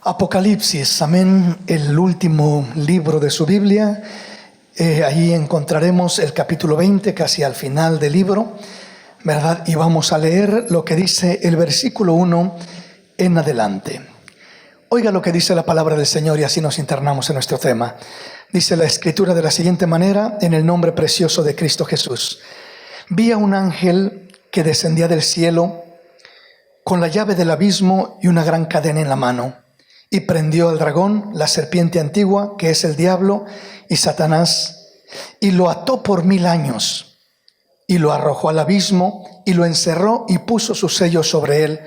Apocalipsis, amén, el último libro de su Biblia. Ahí encontraremos el capítulo 20, casi al final del libro, ¿verdad? Y vamos a leer lo que dice el versículo 1 en adelante. Oiga lo que dice la palabra del Señor y así nos internamos en nuestro tema. Dice la Escritura de la siguiente manera, en el nombre precioso de Cristo Jesús. Vi a un ángel que descendía del cielo con la llave del abismo y una gran cadena en la mano. Y prendió al dragón, la serpiente antigua, que es el diablo y Satanás, y lo ató por 1000 años, y lo arrojó al abismo, y lo encerró y puso su sello sobre él,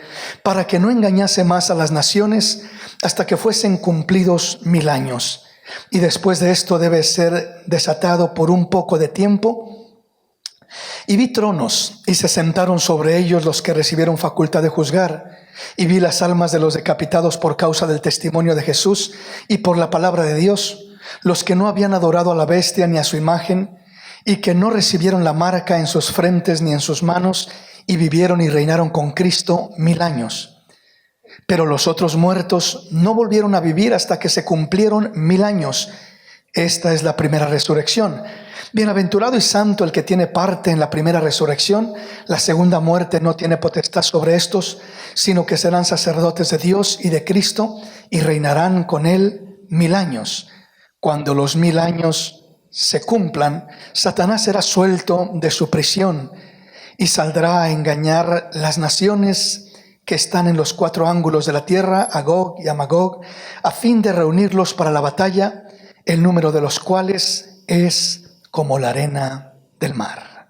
para que no engañase más a las naciones, hasta que fuesen cumplidos 1000 años. Y después de esto debe ser desatado por un poco de tiempo. Y vi tronos, y se sentaron sobre ellos los que recibieron facultad de juzgar. Y vi las almas de los decapitados por causa del testimonio de Jesús y por la palabra de Dios, los que no habían adorado a la bestia ni a su imagen, y que no recibieron la marca en sus frentes ni en sus manos, y vivieron y reinaron con Cristo 1000 años. Pero los otros muertos no volvieron a vivir hasta que se cumplieron 1000 años. Esta es la primera resurrección. Bienaventurado y santo el que tiene parte en la primera resurrección. La segunda muerte no tiene potestad sobre estos, sino que serán sacerdotes de Dios y de Cristo y reinarán con él 1000 años. Cuando los 1000 años se cumplan, Satanás será suelto de su prisión y saldrá a engañar las naciones que están en los 4 ángulos de la tierra, a Gog y a Magog, a fin de reunirlos para la batalla, el número de los cuales es como la arena del mar.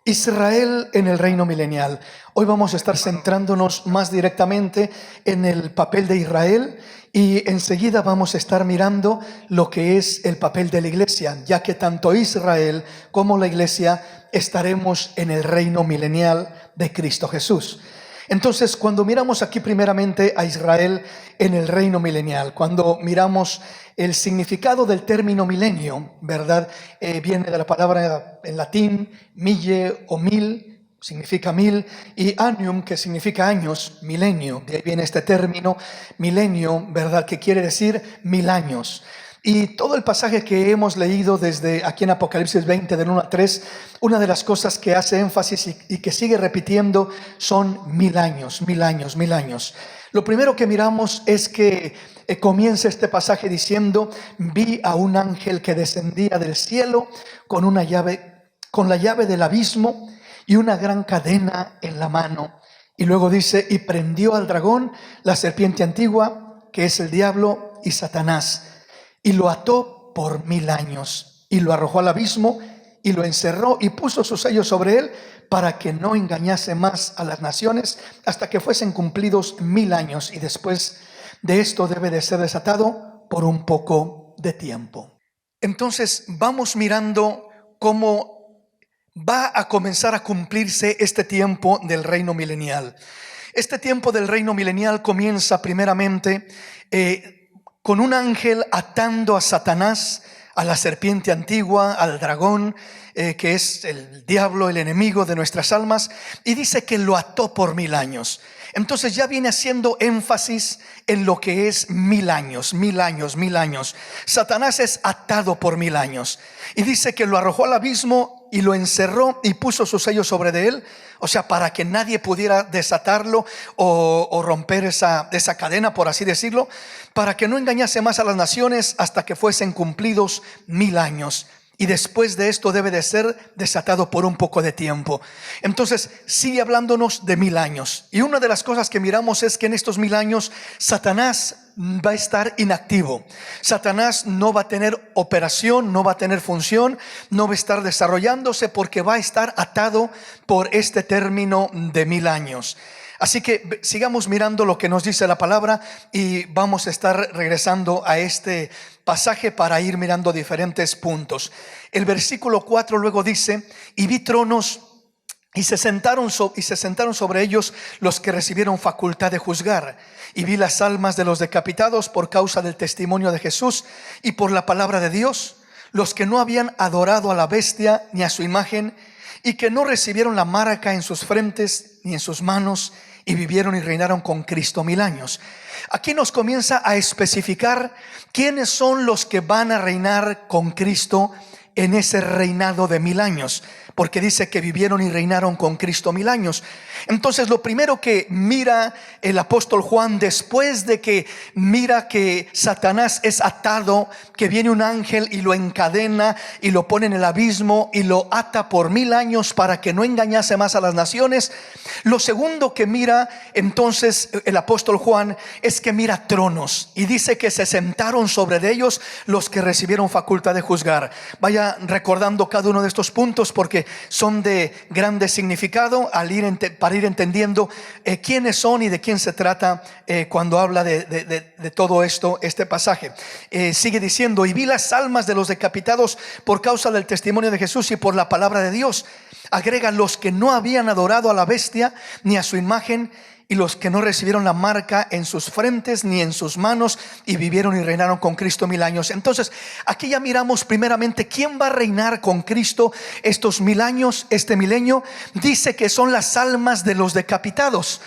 Israel en el reino milenial. Hoy vamos a estar centrándonos más directamente en el papel de Israel y enseguida vamos a estar mirando lo que es el papel de la iglesia, ya que tanto Israel como la iglesia estaremos en el reino milenial de Cristo Jesús. Entonces, cuando miramos aquí primeramente a Israel en el reino milenial, cuando miramos el significado del término milenio, ¿verdad? Viene de la palabra en latín, mille o mil, significa 1000, y annium, que significa años, milenio. De ahí viene este término, milenio, ¿verdad? Que quiere decir 1000 años. Y todo el pasaje que hemos leído desde aquí en Apocalipsis 20, del 1 al 3, una de las cosas que hace énfasis y que sigue repitiendo son 1000 años, 1000 años, 1000 años. Lo primero que miramos es que comienza este pasaje diciendo: vi a un ángel que descendía del cielo con la llave del abismo y una gran cadena en la mano. Y luego dice: y prendió al dragón, la serpiente antigua, que es el diablo y Satanás, y lo ató por 1000 años, y lo arrojó al abismo, y lo encerró, y puso su sello sobre él, para que no engañase más a las naciones, hasta que fuesen cumplidos 1000 años, y después de esto debe de ser desatado por un poco de tiempo. Entonces vamos mirando cómo va a comenzar a cumplirse este tiempo del reino milenial. Este tiempo del reino milenial comienza primeramente con un ángel atando a Satanás, a la serpiente antigua, al dragón, que es el diablo, el enemigo de nuestras almas, y dice que lo ató por 1000 años. Entonces ya viene haciendo énfasis en lo que es 1000 años, 1000 años, 1000 años. Satanás es atado por 1000 años. Y dice que lo arrojó al abismo y lo encerró y puso su sello sobre de él. O sea, para que nadie pudiera desatarlo o romper esa cadena, por así decirlo, para que no engañase más a las naciones hasta que fuesen cumplidos 1000 años. Y después de esto debe de ser desatado por un poco de tiempo. Entonces sigue hablándonos de 1000 años. Y una de las cosas que miramos es que en estos 1000 años Satanás va a estar inactivo. Satanás no va a tener operación, no va a tener función, no va a estar desarrollándose, porque va a estar atado por este término de 1000 años. Así que sigamos mirando lo que nos dice la palabra y vamos a estar regresando a este pasaje para ir mirando diferentes puntos. El versículo 4 luego dice: y vi tronos y se sentaron sobre ellos los que recibieron facultad de juzgar. Y vi las almas de los decapitados por causa del testimonio de Jesús y por la palabra de Dios, los que no habían adorado a la bestia ni a su imagen, y que no recibieron la marca en sus frentes ni en sus manos, y vivieron y reinaron con Cristo 1000 años. Aquí nos comienza a especificar quiénes son los que van a reinar con Cristo en ese reinado de 1000 años, porque dice que vivieron y reinaron con Cristo 1000 años. Entonces lo primero que mira el apóstol Juan, después de que mira que Satanás es atado, que viene un ángel y lo encadena y lo pone en el abismo y lo ata por 1000 años para que no engañase más a las naciones, lo segundo que mira entonces el apóstol Juan es que mira tronos, y dice que se sentaron sobre de ellos los que recibieron facultad de juzgar. Vaya recordando cada uno de estos puntos, porque son de grande significado para ir entendiendo quiénes son y de quién se trata cuando habla de todo esto, este pasaje. Sigue diciendo: y vi las almas de los decapitados por causa del testimonio de Jesús y por la palabra de Dios. Agrega: los que no habían adorado a la bestia ni a su imagen, y los que no recibieron la marca en sus frentes ni en sus manos, y vivieron y reinaron con Cristo 1000 años. Entonces aquí ya miramos primeramente quién va a reinar con Cristo estos 1000 años, este milenio. Dice que son las almas de los decapitados.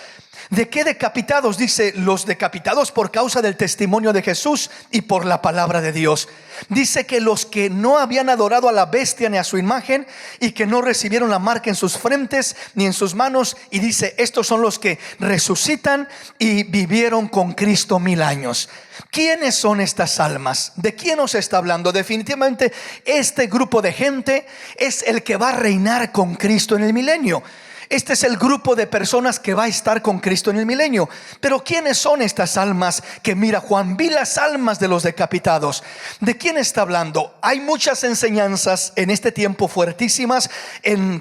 ¿De qué decapitados? Dice: los decapitados por causa del testimonio de Jesús y por la palabra de Dios. Dice que los que no habían adorado a la bestia ni a su imagen, y que no recibieron la marca en sus frentes ni en sus manos. Y dice: estos son los que resucitan y vivieron con Cristo 1000 años. ¿Quiénes son estas almas? ¿De quién nos está hablando? Definitivamente este grupo de gente es el que va a reinar con Cristo en el milenio. Este es el grupo de personas que va a estar con Cristo en el milenio. Pero ¿quiénes son estas almas que mira Juan? Vi las almas de los decapitados. ¿De quién está hablando? Hay muchas enseñanzas en este tiempo fuertísimas,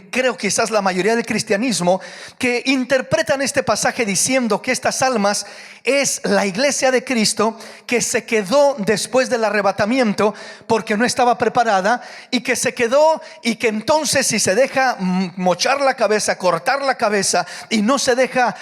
creo quizás la mayoría del cristianismo, que interpretan este pasaje diciendo que estas almas es la iglesia de Cristo, que se quedó después del arrebatamiento porque no estaba preparada, y que se quedó, y que entonces si se deja mochar la cabeza, cortar la cabeza, y no se deja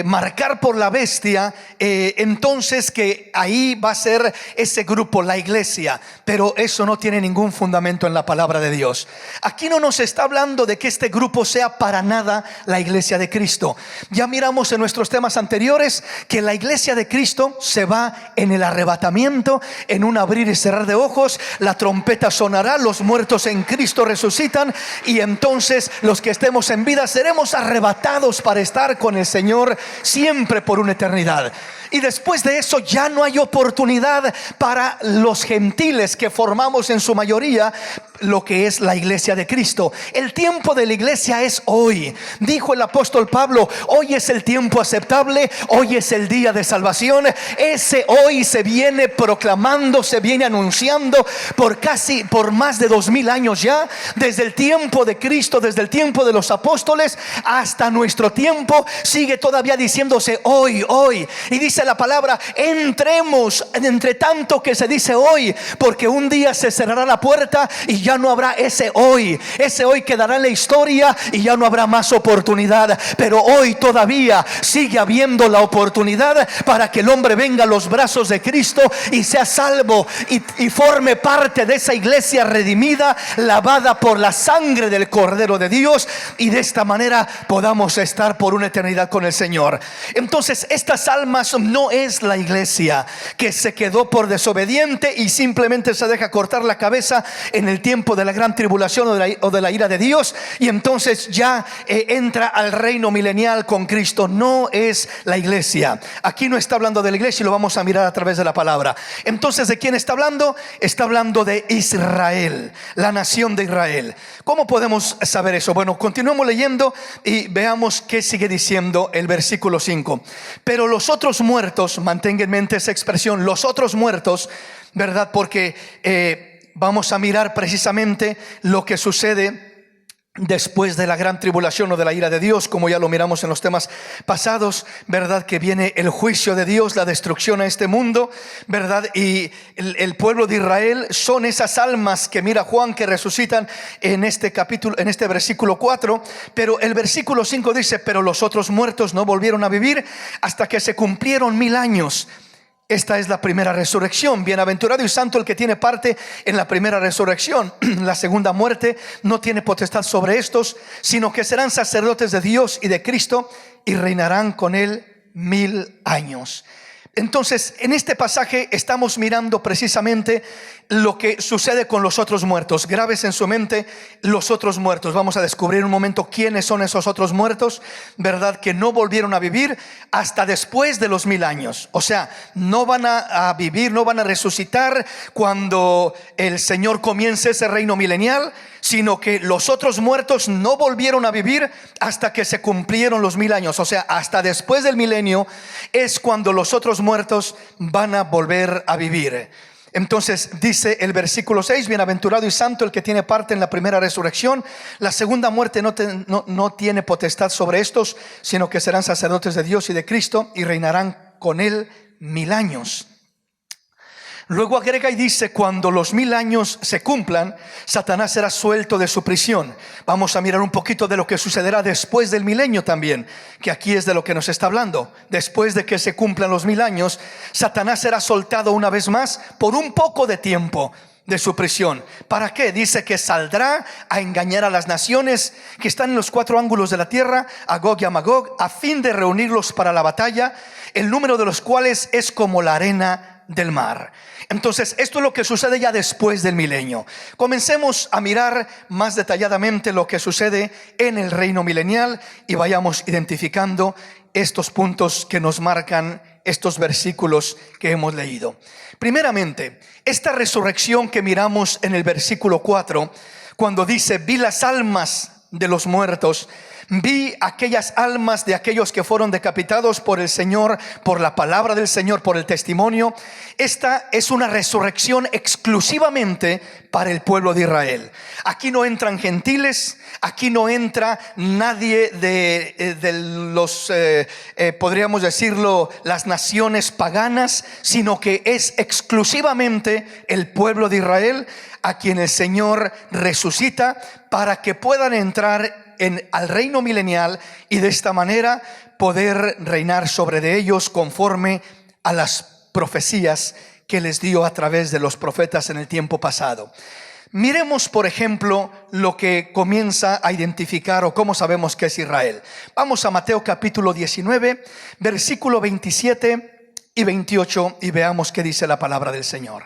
marcar por la bestia, entonces que ahí va a ser ese grupo, la iglesia. Pero eso no tiene ningún fundamento en la palabra de Dios. Aquí no nos está hablando de que este grupo sea para nada la iglesia de Cristo. Ya miramos en nuestros temas anteriores que la iglesia de Cristo se va en el arrebatamiento, en un abrir y cerrar de ojos. La trompeta sonará, los muertos en Cristo resucitan, y entonces los que estemos en vida seremos arrebatados para estar con el Señor siempre por una eternidad. Y después de eso ya no hay oportunidad para los gentiles, que formamos en su mayoría lo que es la iglesia de Cristo. El tiempo de la iglesia es hoy. Dijo el apóstol Pablo: hoy es el tiempo aceptable, hoy es el día de salvación. Ese hoy se viene proclamando, se viene anunciando por más de 2000 años ya, desde el tiempo de Cristo, desde el tiempo de los apóstoles hasta nuestro tiempo, sigue todavía diciéndose hoy, hoy. Y dice la palabra: entremos, entre tanto que se dice hoy, porque un día se cerrará la puerta y ya no habrá ese hoy quedará en la historia y ya no habrá más oportunidad. Pero hoy todavía sigue habiendo la oportunidad para que el hombre venga a los brazos de Cristo y sea salvo y forme parte de esa iglesia redimida, lavada por la sangre del Cordero de Dios, y de esta manera podamos estar por una eternidad con el Señor. Entonces estas almas no es la iglesia que se quedó por desobediente y simplemente se deja cortar la cabeza en el tiempo de la gran tribulación o de la ira de Dios, y entonces ya entra al reino milenial con Cristo. No es la iglesia. Aquí no está hablando de la iglesia, y lo vamos a mirar a través de la palabra. Entonces, ¿de quién está hablando? Está hablando de Israel, la nación de Israel. ¿Cómo podemos saber eso? Bueno, continuemos leyendo y veamos qué sigue diciendo el versículo 5. Pero los otros muertos, mantenga en mente esa expresión, los otros muertos, ¿verdad? Porque vamos a mirar precisamente lo que sucede después de la gran tribulación o de la ira de Dios, como ya lo miramos en los temas pasados, ¿verdad? Que viene el juicio de Dios, la destrucción a este mundo, ¿verdad? Y el pueblo de Israel son esas almas que mira Juan, que resucitan en este capítulo, en este versículo 4. Pero el versículo 5 dice: pero los otros muertos no volvieron a vivir hasta que se cumplieron 1000 años. esta es la primera resurrección. Bienaventurado y santo el que tiene parte en la primera resurrección. La segunda muerte no tiene potestad sobre estos, sino que serán sacerdotes de Dios y de Cristo y reinarán con él 1000 años. Entonces, en este pasaje estamos mirando precisamente lo que sucede con los otros muertos. Grabes en su mente los otros muertos. Vamos a descubrir en un momento quiénes son esos otros muertos, ¿verdad? Que no volvieron a vivir hasta después de los 1000 años. O sea, no van a vivir, no van a resucitar cuando el Señor comience ese reino milenial, sino que los otros muertos no volvieron a vivir hasta que se cumplieron los 1000 años. O sea, hasta después del milenio es cuando los otros muertos van a volver a vivir. Entonces dice el versículo 6: bienaventurado y santo el que tiene parte en la primera resurrección. La segunda muerte no tiene potestad sobre estos, sino que serán sacerdotes de Dios y de Cristo y reinarán con él 1000 años. Luego agrega y dice: cuando los 1000 años se cumplan, Satanás será suelto de su prisión. Vamos a mirar un poquito de lo que sucederá después del milenio también, que aquí es de lo que nos está hablando. Después de que se cumplan los 1000 años, Satanás será soltado una vez más por un poco de tiempo de su prisión. ¿Para qué? Dice que saldrá a engañar a las naciones que están en los 4 ángulos de la tierra, a Gog y a Magog, a fin de reunirlos para la batalla, el número de los cuales es como la arena del mar. Entonces, esto es lo que sucede ya después del milenio. Comencemos a mirar más detalladamente lo que sucede en el reino milenial y vayamos identificando estos puntos que nos marcan estos versículos que hemos leído. Primeramente, esta resurrección que miramos en el versículo 4, cuando dice: vi las almas de los muertos, vi aquellas almas de aquellos que fueron decapitados por el Señor, por la palabra del Señor, por el testimonio. Esta es una resurrección exclusivamente para el pueblo de Israel. Aquí no entran gentiles, aquí no entra nadie de los, podríamos decirlo, las naciones paganas, sino que es exclusivamente el pueblo de Israel a quien el Señor resucita para que puedan entrar al reino milenial y de esta manera poder reinar sobre de ellos conforme a las profecías que les dio a través de los profetas en el tiempo pasado. Miremos, por ejemplo, lo que comienza a identificar o cómo sabemos que es Israel. Vamos a Mateo capítulo 19, versículo 27 y 28 y veamos qué dice la palabra del Señor.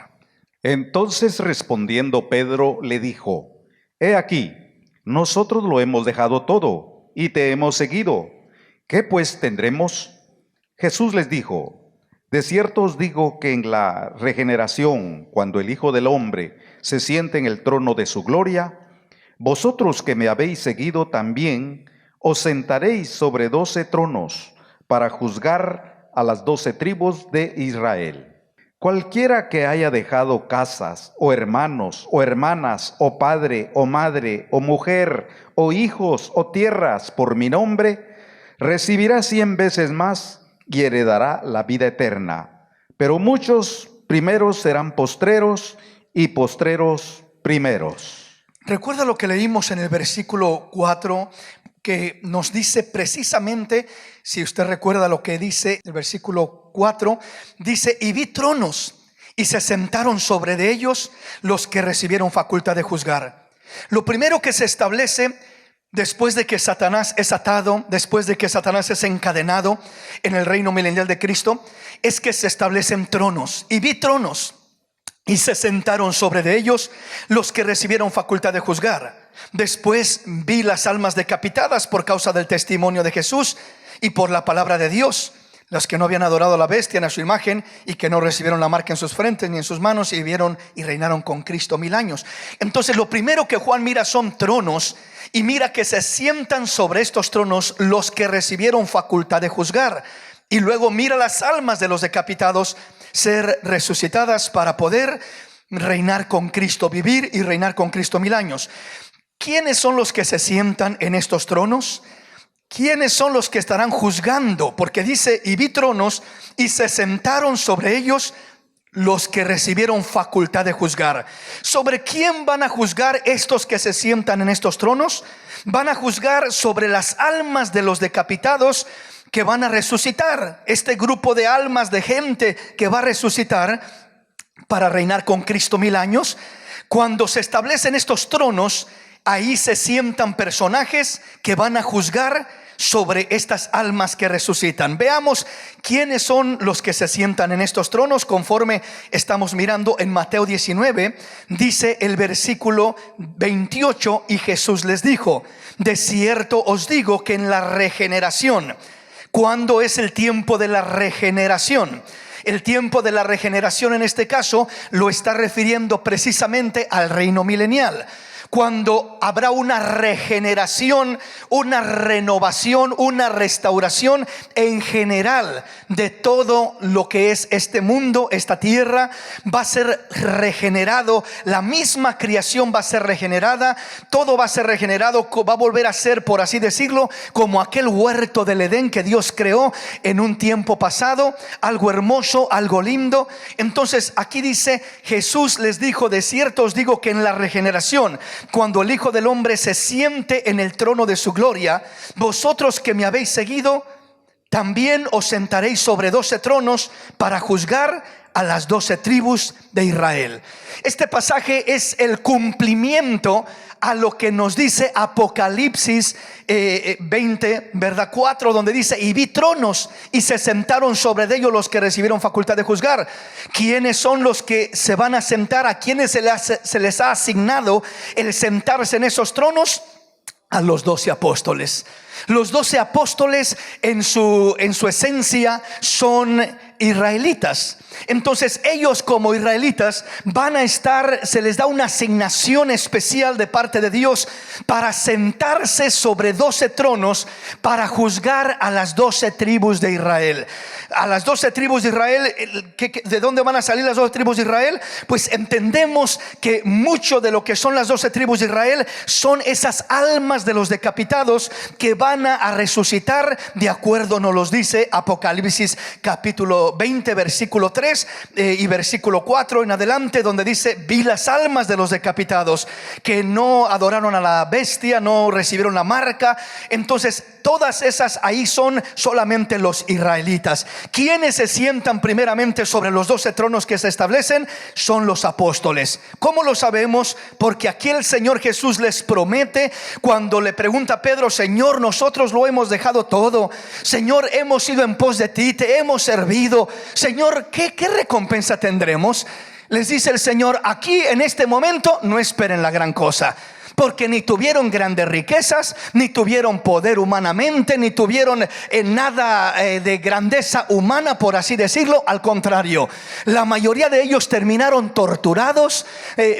Entonces respondiendo Pedro le dijo: He aquí, nosotros lo hemos dejado todo y te hemos seguido. ¿Qué pues tendremos? Jesús les dijo: de cierto os digo que en la regeneración, cuando el Hijo del Hombre se siente en el trono de su gloria, vosotros que me habéis seguido también os sentaréis sobre 12 tronos para juzgar a las 12 tribus de Israel. Cualquiera que haya dejado casas, o hermanos, o hermanas, o padre, o madre, o mujer, o hijos, o tierras, por mi nombre, recibirá 100 veces más y heredará la vida eterna. Pero muchos primeros serán postreros, y postreros primeros. Recuerda lo que leímos en el versículo 4, que nos dice precisamente, si usted recuerda lo que dice el versículo 4, dice: y vi tronos y se sentaron sobre de ellos los que recibieron facultad de juzgar. Lo primero que se establece después de que Satanás es atado, después de que Satanás es encadenado en el reino milenial de Cristo, es que se establecen tronos. Y vi tronos y se sentaron sobre de ellos los que recibieron facultad de juzgar. Después vi las almas decapitadas por causa del testimonio de Jesús y por la palabra de Dios, los que no habían adorado a la bestia ni a su imagen y que no recibieron la marca en sus frentes ni en sus manos, y vivieron y reinaron con Cristo 1000 años. Entonces lo primero que Juan mira son tronos, y mira que se sientan sobre estos tronos los que recibieron facultad de juzgar. Y luego mira las almas de los decapitados ser resucitadas para poder reinar con Cristo, vivir y reinar con Cristo 1000 años. ¿Quiénes son los que se sientan en estos tronos? ¿Quiénes son los que estarán juzgando? Porque dice: y vi tronos y se sentaron sobre ellos los que recibieron facultad de juzgar. ¿Sobre quién van a juzgar estos que se sientan en estos tronos? Van a juzgar sobre las almas de los decapitados que van a resucitar, este grupo de almas, de gente que va a resucitar para reinar con Cristo 1000 años. Cuando se establecen estos tronos, ahí se sientan personajes que van a juzgar sobre estas almas que resucitan. Veamos quiénes son los que se sientan en estos tronos. Conforme estamos mirando en Mateo 19, dice el versículo 28: y Jesús les dijo: de cierto os digo que en la regeneración. ¿Cuándo es el tiempo de la regeneración? El tiempo de la regeneración en este caso lo está refiriendo precisamente al reino milenial, cuando habrá una regeneración, una renovación, una restauración en general de todo lo que es este mundo, esta tierra. Va a ser regenerado, la misma creación va a ser regenerada, todo va a ser regenerado, va a volver a ser, por así decirlo, como aquel huerto del Edén que Dios creó en un tiempo pasado, algo hermoso, algo lindo. Entonces aquí dice, Jesús les dijo: de cierto os digo que en la regeneración, cuando el Hijo del Hombre se siente en el trono de su gloria, vosotros que me habéis seguido, también os sentaréis sobre 12 tronos para juzgar a las 12 tribus de Israel. Este pasaje es el cumplimiento a lo que nos dice Apocalipsis 20, ¿verdad? 4, donde dice: y vi tronos y se sentaron sobre ellos los que recibieron facultad de juzgar. ¿Quiénes son los que se van a sentar? ¿A quienes se les ha asignado el sentarse en esos tronos? A los 12 apóstoles. Los 12 apóstoles en su esencia son israelitas. Entonces ellos, como israelitas, van a estar, se les da una asignación especial de parte de Dios para sentarse sobre 12 tronos para juzgar a las 12 tribus de Israel. A las 12 tribus de Israel, ¿de dónde van a salir las 12 tribus de Israel? Pues entendemos que mucho de lo que son las 12 tribus de Israel son esas almas de los decapitados que van a resucitar, de acuerdo nos los dice Apocalipsis capítulo 20, versículo 3 y versículo 4 en adelante, donde dice: vi las almas de los decapitados que no adoraron a la bestia, no recibieron la marca. Entonces todas esas ahí son solamente los israelitas. Quienes se sientan primeramente sobre los 12 tronos que se establecen son los apóstoles. ¿Cómo lo sabemos? Porque aquí el Señor Jesús les promete, cuando le pregunta a Pedro: Señor, nosotros lo hemos dejado todo. Señor, hemos ido en pos de ti, te hemos servido. Señor, ¿qué recompensa tendremos? Les dice el Señor: aquí en este momento no esperen la gran cosa, porque ni tuvieron grandes riquezas, ni tuvieron poder humanamente, ni tuvieron nada de grandeza humana, por así decirlo. Al contrario, la mayoría de ellos terminaron torturados,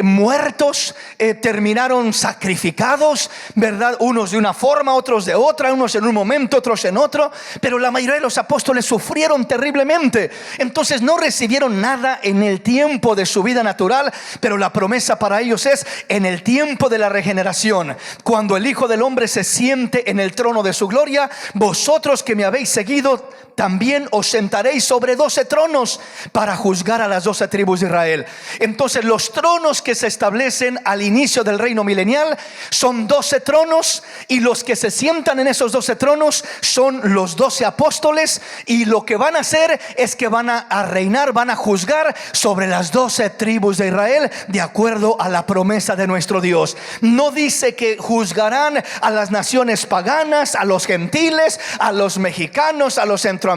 muertos, terminaron sacrificados, ¿verdad? Unos de una forma, otros de otra, unos en un momento, otros en otro. Pero la mayoría de los apóstoles sufrieron terriblemente. Entonces no recibieron nada en el tiempo de su vida natural, pero la promesa para ellos es en el tiempo de la regeneración. Cuando el Hijo del Hombre se siente en el trono de su gloria, vosotros que me habéis seguido, también os sentaréis sobre 12 tronos para juzgar a las 12 tribus de Israel. Entonces los tronos que se establecen al inicio del reino milenial son 12 tronos, y los que se sientan en esos 12 tronos son los 12 apóstoles, y lo que van a hacer es que van a reinar, van a juzgar sobre las 12 tribus de Israel, de acuerdo a la promesa de nuestro Dios. No dice que juzgarán a las naciones paganas, a los gentiles, a los mexicanos, a los centroamericanos.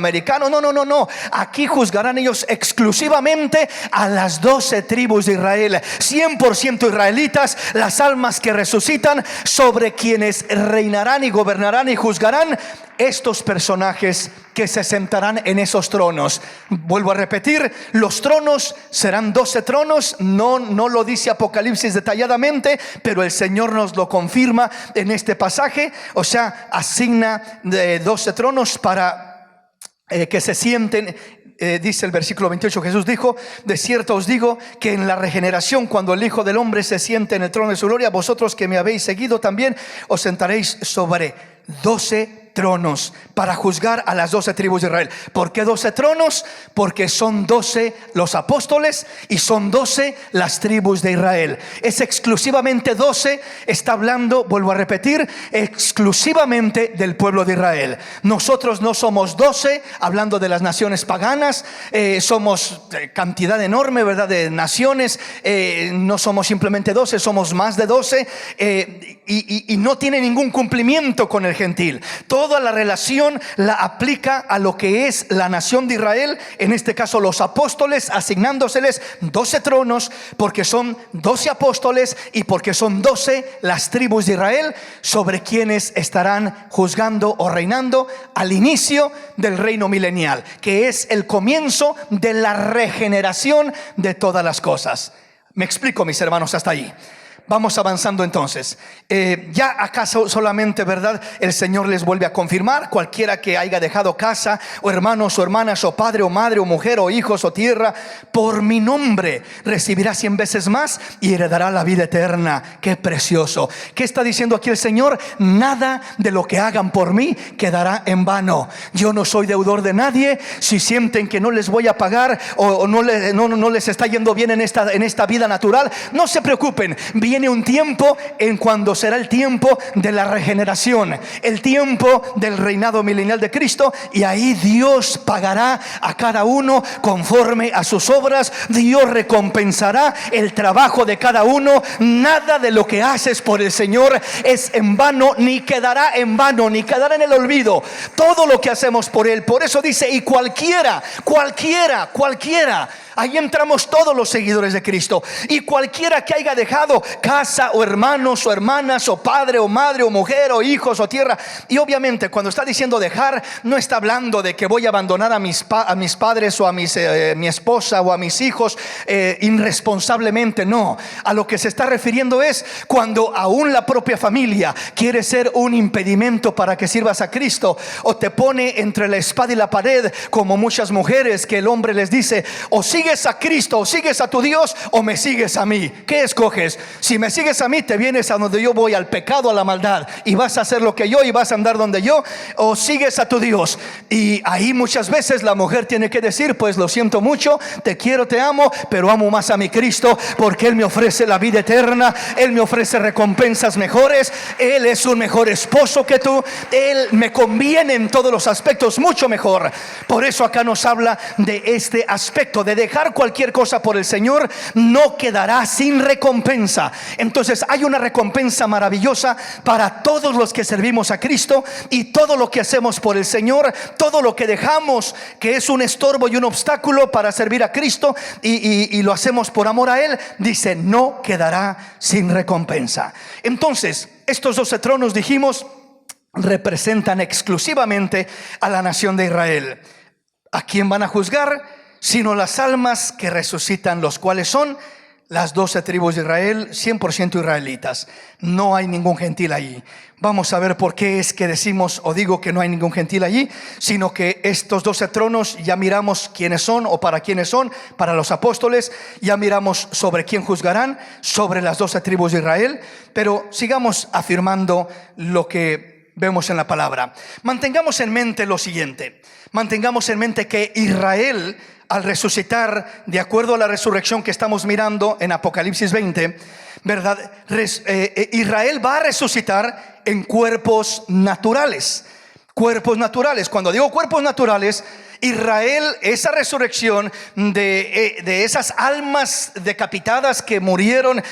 No. Aquí juzgarán ellos exclusivamente a las 12 tribus de Israel, 100% israelitas, las almas que resucitan, sobre quienes reinarán y gobernarán y juzgarán estos personajes que se sentarán en esos tronos. Vuelvo a repetir, los tronos serán 12 tronos. No lo dice Apocalipsis detalladamente, pero el Señor nos lo confirma en este pasaje. O sea, asigna 12 tronos para que se sienten. Dice el versículo 28, Jesús dijo: de cierto os digo que en la regeneración, cuando el Hijo del Hombre se siente en el trono de su gloria, vosotros que me habéis seguido, también os sentaréis sobre 12 tronos para juzgar a las 12 tribus de Israel. ¿Por qué 12 tronos? Porque son 12 los apóstoles y son 12 las tribus de Israel. Es exclusivamente 12, está hablando, vuelvo a repetir, exclusivamente del pueblo de Israel. Nosotros no somos 12, hablando de las naciones paganas, somos cantidad enorme, ¿verdad?, de naciones, no somos simplemente 12, somos más de 12, y no tiene ningún cumplimiento con el gentil. Toda la relación la aplica a lo que es la nación de Israel, en este caso los apóstoles, asignándoseles 12 tronos, porque son 12 apóstoles y porque son 12 las tribus de Israel, sobre quienes estarán juzgando o reinando al inicio del reino milenial, que es el comienzo de la regeneración de todas las cosas. Me explico, mis hermanos, hasta ahí. Vamos avanzando entonces. Ya acá solamente, ¿verdad?, el Señor les vuelve a confirmar: cualquiera que haya dejado casa o hermanos o hermanas o padre o madre o mujer o hijos o tierra por mi nombre recibirá 100 veces más y heredará la vida eterna. Qué precioso. ¿Qué está diciendo aquí el Señor? Nada de lo que hagan por mí quedará en vano. Yo no soy deudor de nadie. Si sienten que no les voy a pagar o no les está yendo bien en esta vida natural, no se preocupen. Viene un tiempo en cuando será el tiempo de la regeneración, el tiempo del reinado milenial de Cristo, y ahí Dios pagará a cada uno conforme a sus obras. Dios recompensará el trabajo de cada uno. Nada de lo que haces por el Señor es en vano, ni quedará en vano, ni quedará en el olvido. Todo lo que hacemos por Él. Por eso dice: y cualquiera. Ahí entramos todos los seguidores de Cristo. Y cualquiera que haya dejado casa o hermanos o hermanas o padre o madre o mujer o hijos o tierra. Y obviamente cuando está diciendo dejar, no está hablando de que voy a abandonar a mis padres o a mi esposa o a mis hijos irresponsablemente. No, a lo que se está refiriendo es cuando aún la propia familia quiere ser un impedimento para que sirvas a Cristo, o te pone entre la espada y la pared, como muchas mujeres que el hombre les dice: o sigues a Cristo, o sigues a tu Dios, o me sigues a mí. ¿Qué escoges? Si me sigues a mí, te vienes a donde yo voy, al pecado, a la maldad, y vas a hacer lo que yo y vas a andar donde yo, o sigues a tu Dios. Y ahí muchas veces la mujer tiene que decir: pues lo siento mucho, te quiero, te amo, pero amo más a mi Cristo, porque Él me ofrece la vida eterna, Él me ofrece recompensas mejores, Él es un mejor esposo que tú, Él me conviene en todos los aspectos mucho mejor. Por eso acá nos habla de este aspecto de dejar cualquier cosa por el Señor, no quedará sin recompensa. Entonces hay una recompensa maravillosa para todos los que servimos a Cristo, y todo lo que hacemos por el Señor, todo lo que dejamos que es un estorbo y un obstáculo para servir a Cristo, y lo hacemos por amor a Él, dice: no quedará sin recompensa. Entonces estos 12 tronos, dijimos, representan exclusivamente a la nación de Israel. ¿A quién van a juzgar? Sino las almas que resucitan, los cuales son las 12 tribus de Israel, 100% israelitas. No hay ningún gentil allí. Vamos a ver por qué es que decimos o digo que no hay ningún gentil allí, sino que estos 12 tronos ya miramos quiénes son o para quiénes son. Para los apóstoles ya miramos sobre quién juzgarán, sobre las 12 tribus de Israel. Pero sigamos afirmando lo que vemos en la palabra. Mantengamos en mente lo siguiente: mantengamos en mente que Israel, al resucitar, de acuerdo a la resurrección que estamos mirando en Apocalipsis 20, ¿verdad? Israel va a resucitar en cuerpos naturales. Cuerpos naturales. Cuando digo cuerpos naturales, Israel, esa resurrección de esas almas decapitadas que murieron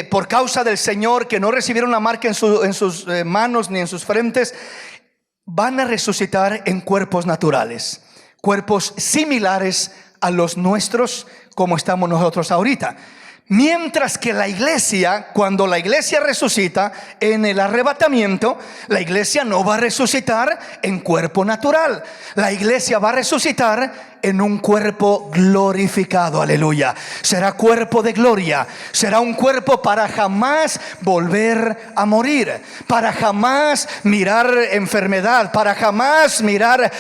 por causa del Señor, que no recibieron la marca en sus manos ni en sus frentes, van a resucitar en cuerpos naturales, cuerpos similares a los nuestros, como estamos nosotros ahorita. Mientras que la iglesia, cuando la iglesia resucita en el arrebatamiento, la iglesia no va a resucitar en cuerpo natural. La iglesia va a resucitar en un cuerpo glorificado. Aleluya. Será cuerpo de gloria. Será un cuerpo para jamás volver a morir, para jamás mirar enfermedad, para jamás mirar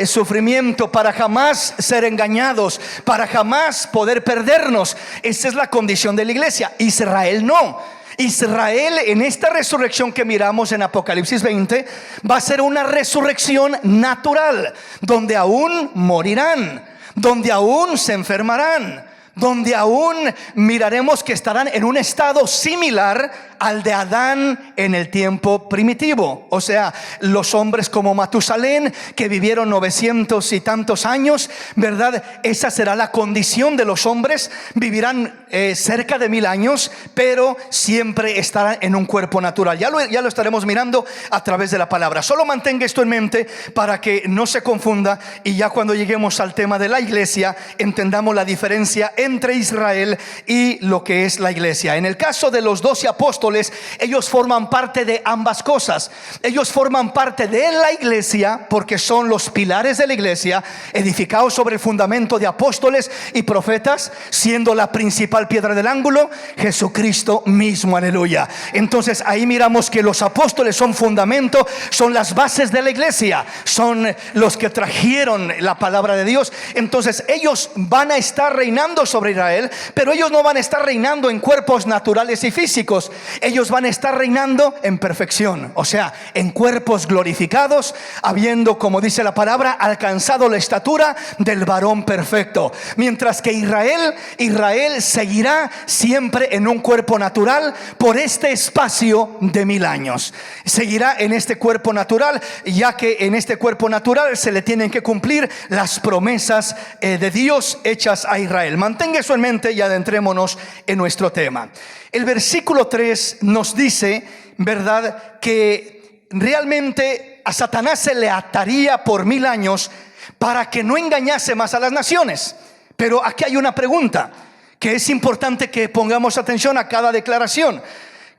sufrimiento, para jamás ser engañados, para jamás poder perdernos. Esa es la condición de la iglesia. Israel no. Israel en esta resurrección que miramos en Apocalipsis 20 va a ser una resurrección natural, donde aún morirán, donde aún se enfermarán, donde aún miraremos que estarán en un estado similar al de Adán en el tiempo primitivo. O sea, los hombres como Matusalén, que vivieron 900 y tantos años, ¿verdad? Esa será la condición de los hombres. Vivirán cerca de 1000 años, pero siempre estarán en un cuerpo natural. Ya lo estaremos mirando a través de la palabra. Solo mantenga esto en mente para que no se confunda, y ya cuando lleguemos al tema de la iglesia entendamos la diferencia entre Israel y lo que es la iglesia. En el caso de los 12 apóstoles, ellos forman parte de ambas cosas. Ellos forman parte de la iglesia porque son los pilares de la iglesia, edificados sobre el fundamento de apóstoles y profetas, siendo la principal piedra del ángulo Jesucristo mismo. Aleluya. Entonces ahí miramos que los apóstoles son fundamento, son las bases de la iglesia, son los que trajeron la palabra de Dios. Entonces ellos van a estar reinando sobre Israel, pero ellos no van a estar reinando en cuerpos naturales y físicos. Ellos van a estar reinando en perfección, o sea, en cuerpos glorificados, habiendo, como dice la palabra, alcanzado la estatura del varón perfecto. Mientras que Israel seguirá siempre en un cuerpo natural por este espacio de 1000 años. Seguirá en este cuerpo natural, ya que en este cuerpo natural se le tienen que cumplir las promesas de Dios hechas a Israel. Mantenga eso en mente y adentrémonos en nuestro tema. El versículo 3 nos dice, ¿verdad?, que realmente a Satanás se le ataría por 1000 años para que no engañase más a las naciones. Pero aquí hay una pregunta que es importante que pongamos atención a cada declaración.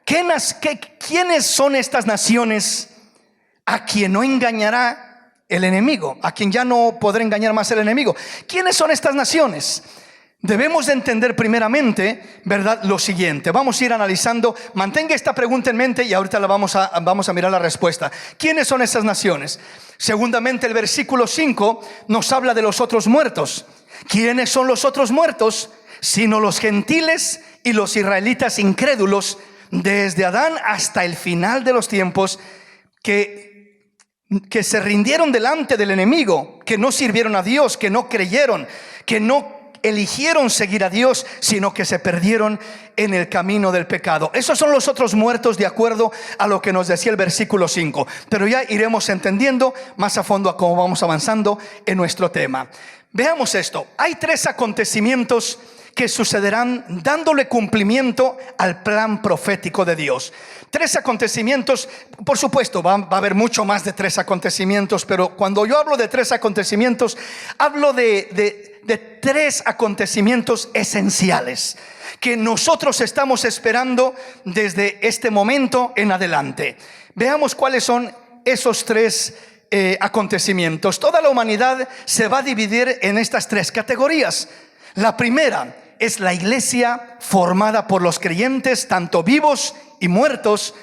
¿Quiénes son estas naciones a quien no engañará el enemigo? A quien ya no podrá engañar más el enemigo. ¿Quiénes son estas naciones? Debemos de entender primeramente, ¿verdad?, lo siguiente. Vamos a ir analizando. Mantenga esta pregunta en mente y ahorita vamos a mirar la respuesta. ¿Quiénes son esas naciones? Segundamente, el versículo 5 nos habla de los otros muertos. ¿Quiénes son los otros muertos? Sino los gentiles y los israelitas incrédulos, desde Adán hasta el final de los tiempos, que se rindieron delante del enemigo, que no sirvieron a Dios, que no creyeron, que no eligieron seguir a Dios, sino que se perdieron en el camino del pecado. Esos son los otros muertos, de acuerdo a lo que nos decía el versículo 5. Pero ya iremos entendiendo más a fondo a cómo vamos avanzando en nuestro tema. Veamos esto. Hay 3 acontecimientos que sucederán dándole cumplimiento al plan profético de Dios. 3 acontecimientos. Por supuesto va a haber mucho más de 3 acontecimientos, pero cuando yo hablo de 3 acontecimientos, hablo de 3 acontecimientos esenciales que nosotros estamos esperando desde este momento en adelante. Veamos cuáles son esos 3 acontecimientos. Toda la humanidad se va a dividir en estas 3 categorías. La primera es la iglesia formada por los creyentes, tanto vivos y muertos,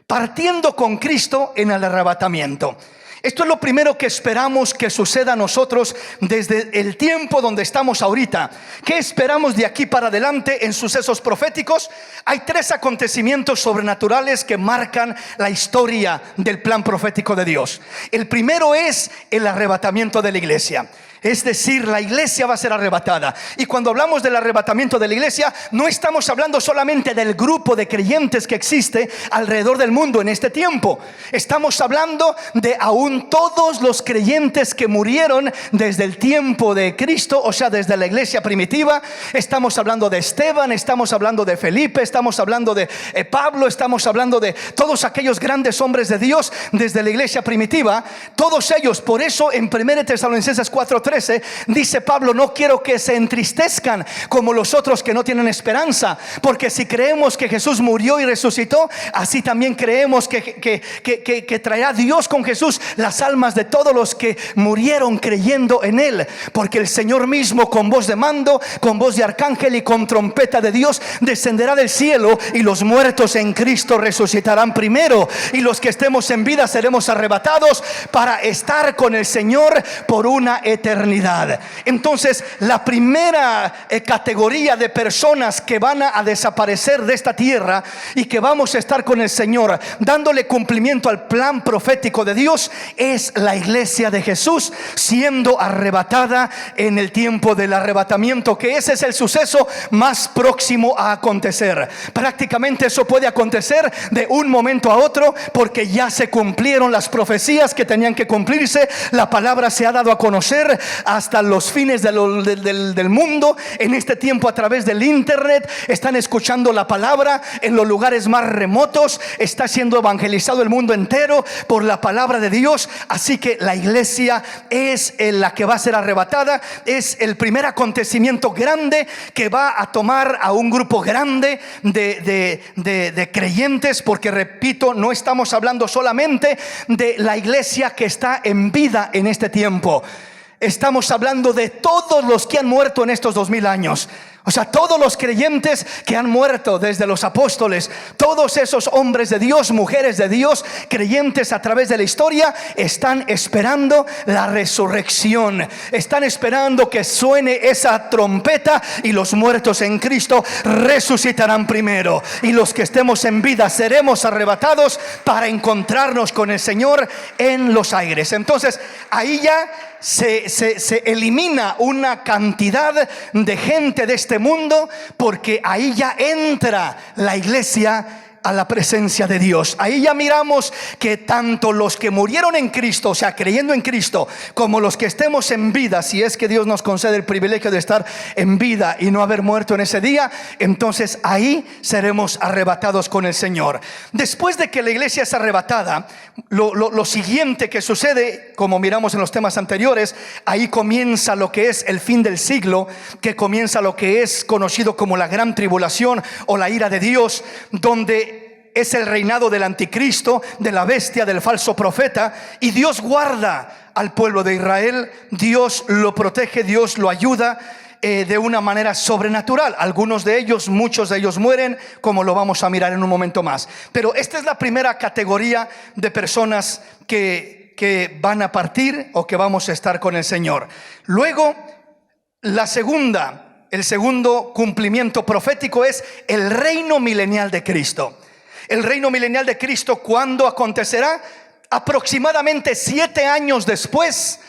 partiendo con Cristo en el arrebatamiento. Esto es lo primero que esperamos que suceda a nosotros desde el tiempo donde estamos ahorita. ¿Qué esperamos de aquí para adelante en sucesos proféticos? Hay 3 acontecimientos sobrenaturales que marcan la historia del plan profético de Dios. El primero es el arrebatamiento de la iglesia. Es decir, la iglesia va a ser arrebatada. Y cuando hablamos del arrebatamiento de la iglesia, no estamos hablando solamente del grupo de creyentes que existe alrededor del mundo en este tiempo. Estamos hablando de aún todos los creyentes que murieron desde el tiempo de Cristo, o sea, desde la iglesia primitiva. Estamos hablando de Esteban, estamos hablando de Felipe, estamos hablando de Pablo, estamos hablando de todos aquellos grandes hombres de Dios desde la iglesia primitiva. Todos ellos. Por eso en 1 Tesalonicenses 4:13 dice Pablo: no quiero que se entristezcan como los otros que no tienen esperanza, porque si creemos que Jesús murió y resucitó, así también creemos que traerá Dios con Jesús las almas de todos los que murieron creyendo en Él. Porque el Señor mismo, con voz de mando, con voz de arcángel y con trompeta de Dios, descenderá del cielo, y los muertos en Cristo resucitarán primero, y los que estemos en vida seremos arrebatados para estar con el Señor por una eternidad. eternidad. Entonces, la primera categoría de personas que van a desaparecer de esta tierra y que vamos a estar con el Señor dándole cumplimiento al plan profético de Dios es la iglesia de Jesús siendo arrebatada en el tiempo del arrebatamiento, que ese es el suceso más próximo a acontecer. Prácticamente eso puede acontecer de un momento a otro, porque ya se cumplieron las profecías que tenían que cumplirse. La palabra se ha dado a conocer hasta los fines del mundo. En este tiempo, a través del internet, están escuchando la palabra en los lugares más remotos. Está siendo evangelizado el mundo entero por la palabra de Dios. Así que la iglesia es la que va a ser arrebatada. Es el primer acontecimiento grande que va a tomar a un grupo grande de creyentes, porque repito, no estamos hablando solamente de la iglesia que está en vida en este tiempo. Estamos hablando de todos los que han muerto en estos 2000 años. O sea, todos los creyentes que han muerto desde los apóstoles, todos esos hombres de Dios, mujeres de Dios, creyentes a través de la historia, están esperando la resurrección. Están esperando que suene esa trompeta y los muertos en Cristo resucitarán primero. Y los que estemos en vida seremos arrebatados para encontrarnos con el Señor en los aires. Entonces, ahí ya se elimina una cantidad de gente de este mundo, porque ahí ya entra la iglesia a la presencia de Dios. Ahí ya miramos que tanto los que murieron en Cristo, o sea, creyendo en Cristo, como los que estemos en vida, si es que Dios nos concede el privilegio de estar en vida y no haber muerto en ese día, entonces ahí seremos arrebatados con el Señor. Después de que la iglesia es arrebatada, lo siguiente que sucede, como miramos en los temas anteriores, ahí comienza lo que es el fin del siglo, que comienza lo que es conocido como la gran tribulación o la ira de Dios, donde es el reinado del anticristo, de la bestia, del falso profeta, y Dios guarda al pueblo de Israel. Dios lo protege, Dios lo ayuda de una manera sobrenatural. Algunos de ellos, muchos de ellos mueren, como lo vamos a mirar en un momento más. Pero esta es la primera categoría de personas que van a partir o que vamos a estar con el Señor. Luego, el segundo cumplimiento profético es el reino milenial de Cristo. El reino milenial de Cristo, ¿cuándo acontecerá? Aproximadamente 7 años después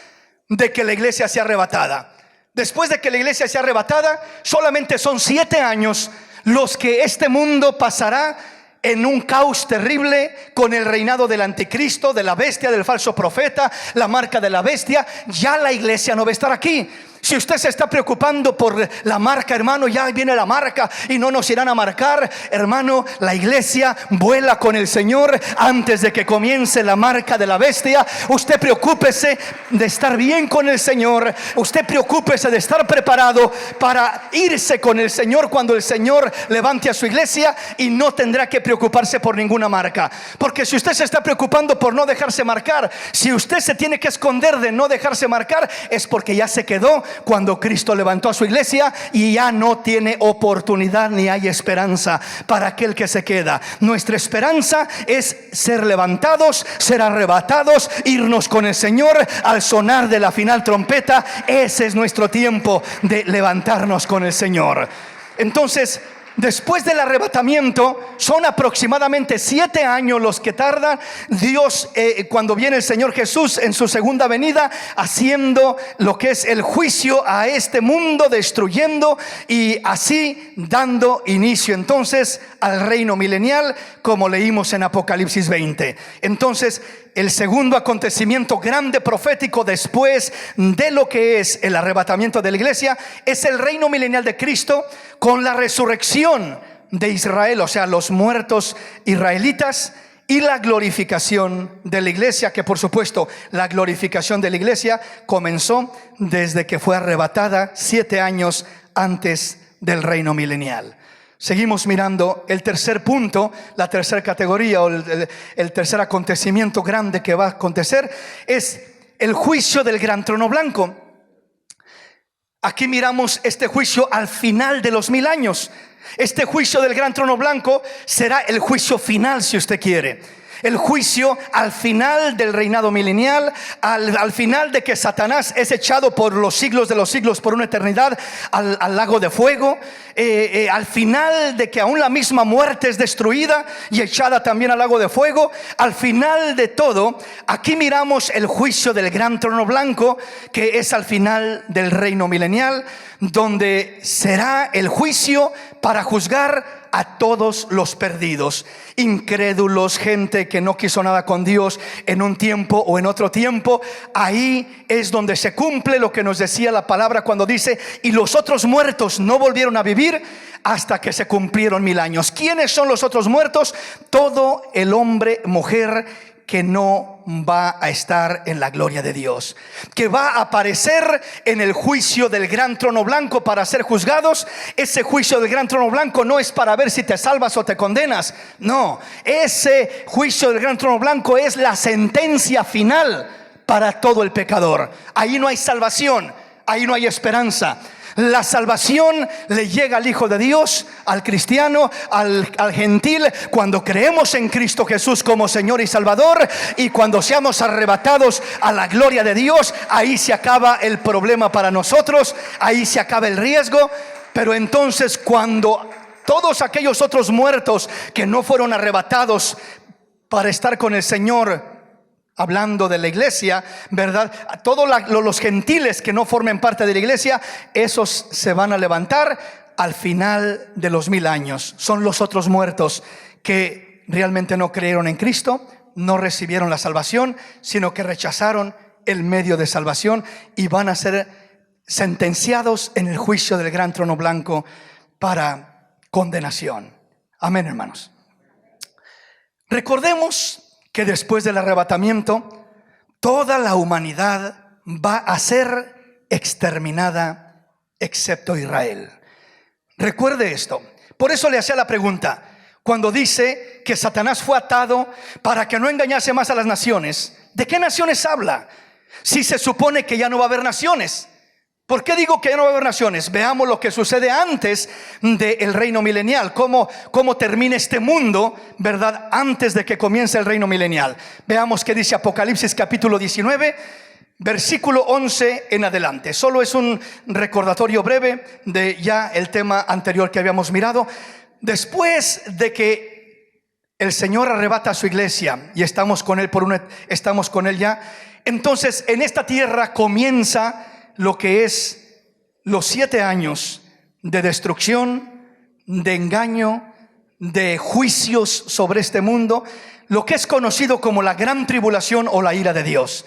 de que la iglesia sea arrebatada. Después de que la iglesia sea arrebatada, solamente son 7 años los que este mundo pasará en un caos terrible, con el reinado del anticristo, de la bestia, del falso profeta, la marca de la bestia. Ya la iglesia no va a estar aquí. Si usted se está preocupando por la marca, hermano, ya viene la marca y no nos irán a marcar, hermano, la iglesia vuela con el Señor antes de que comience la marca de la bestia. Usted preocúpese de estar bien con el Señor. Usted preocúpese de estar preparado para irse con el Señor cuando el Señor levante a su iglesia, y no tendrá que preocuparse por ninguna marca. Porque si usted se está preocupando por no dejarse marcar, si usted se tiene que esconder de no dejarse marcar, es porque ya se quedó cuando Cristo levantó a su iglesia, y ya no tiene oportunidad ni hay esperanza para aquel que se queda. Nuestra esperanza es ser levantados, ser arrebatados, irnos con el Señor al sonar de la final trompeta. Ese es nuestro tiempo de levantarnos con el Señor. Entonces, después del arrebatamiento, son aproximadamente 7 años los que tarda Dios, cuando viene el Señor Jesús en su segunda venida, haciendo lo que es el juicio a este mundo, destruyendo y así dando inicio entonces al reino milenial, como leímos en Apocalipsis 20. Entonces, el segundo acontecimiento grande profético después de lo que es el arrebatamiento de la iglesia es el reino milenial de Cristo, con la resurrección de Israel, o sea, los muertos israelitas, y la glorificación de la iglesia, que por supuesto la glorificación de la iglesia comenzó desde que fue arrebatada 7 años antes del reino milenial. Seguimos mirando el tercer punto, la tercera categoría, o el tercer acontecimiento grande que va a acontecer es el juicio del gran trono blanco. Aquí miramos este juicio al final de los 1000 años. Este juicio del gran trono blanco será el juicio final, si usted quiere. El juicio al final del reinado milenial, al final de que Satanás es echado por los siglos de los siglos, por una eternidad, al lago de fuego. Al final de que aún la misma muerte es destruida y echada también al lago de fuego. Al final de todo, aquí miramos el juicio del gran trono blanco, que es al final del reino milenial, donde será el juicio para juzgar a todos los perdidos, incrédulos, gente que no quiso nada con Dios en un tiempo o en otro tiempo. Ahí es donde se cumple lo que nos decía la palabra cuando dice: y los otros muertos no volvieron a vivir hasta que se cumplieron 1000 años. ¿Quiénes son los otros muertos? Todo el hombre, mujer que no va a estar en la gloria de Dios, que va a aparecer en el juicio del gran trono blanco para ser juzgados. Ese juicio del gran trono blanco no es para ver si te salvas o te condenas. No, ese juicio del gran trono blanco es la sentencia final para todo el pecador. Ahí no hay salvación, ahí no hay esperanza. La salvación le llega al Hijo de Dios, al cristiano, al gentil, cuando creemos en Cristo Jesús como Señor y Salvador, y cuando seamos arrebatados a la gloria de Dios. Ahí se acaba el problema para nosotros, ahí se acaba el riesgo. Pero entonces, cuando todos aquellos otros muertos que no fueron arrebatados para estar con el Señor, hablando de la iglesia, ¿verdad? Todos los gentiles que no formen parte de la iglesia, esos se van a levantar al final de los 1000 años. Son los otros muertos que realmente no creyeron en Cristo, no recibieron la salvación, sino que rechazaron el medio de salvación, y van a ser sentenciados en el juicio del gran trono blanco para condenación. Amén, hermanos. Recordemos que después del arrebatamiento, toda la humanidad va a ser exterminada excepto Israel. Recuerde esto. Por eso le hacía la pregunta cuando dice que Satanás fue atado para que no engañase más a las naciones. ¿De qué naciones habla? Si se supone que ya no va a haber naciones. ¿Por qué digo que ya no va a haber naciones? Veamos lo que sucede antes del reino milenial. Cómo termina este mundo, ¿verdad? Antes de que comience el reino milenial. Veamos qué dice Apocalipsis capítulo 19, versículo 11 en adelante. Solo es un recordatorio breve de ya el tema anterior que habíamos mirado. Después de que el Señor arrebata a su iglesia y estamos con Él estamos con Él ya, entonces en esta tierra comienza lo que es los 7 años de destrucción, de engaño, de juicios sobre este mundo, lo que es conocido como la gran tribulación o la ira de Dios.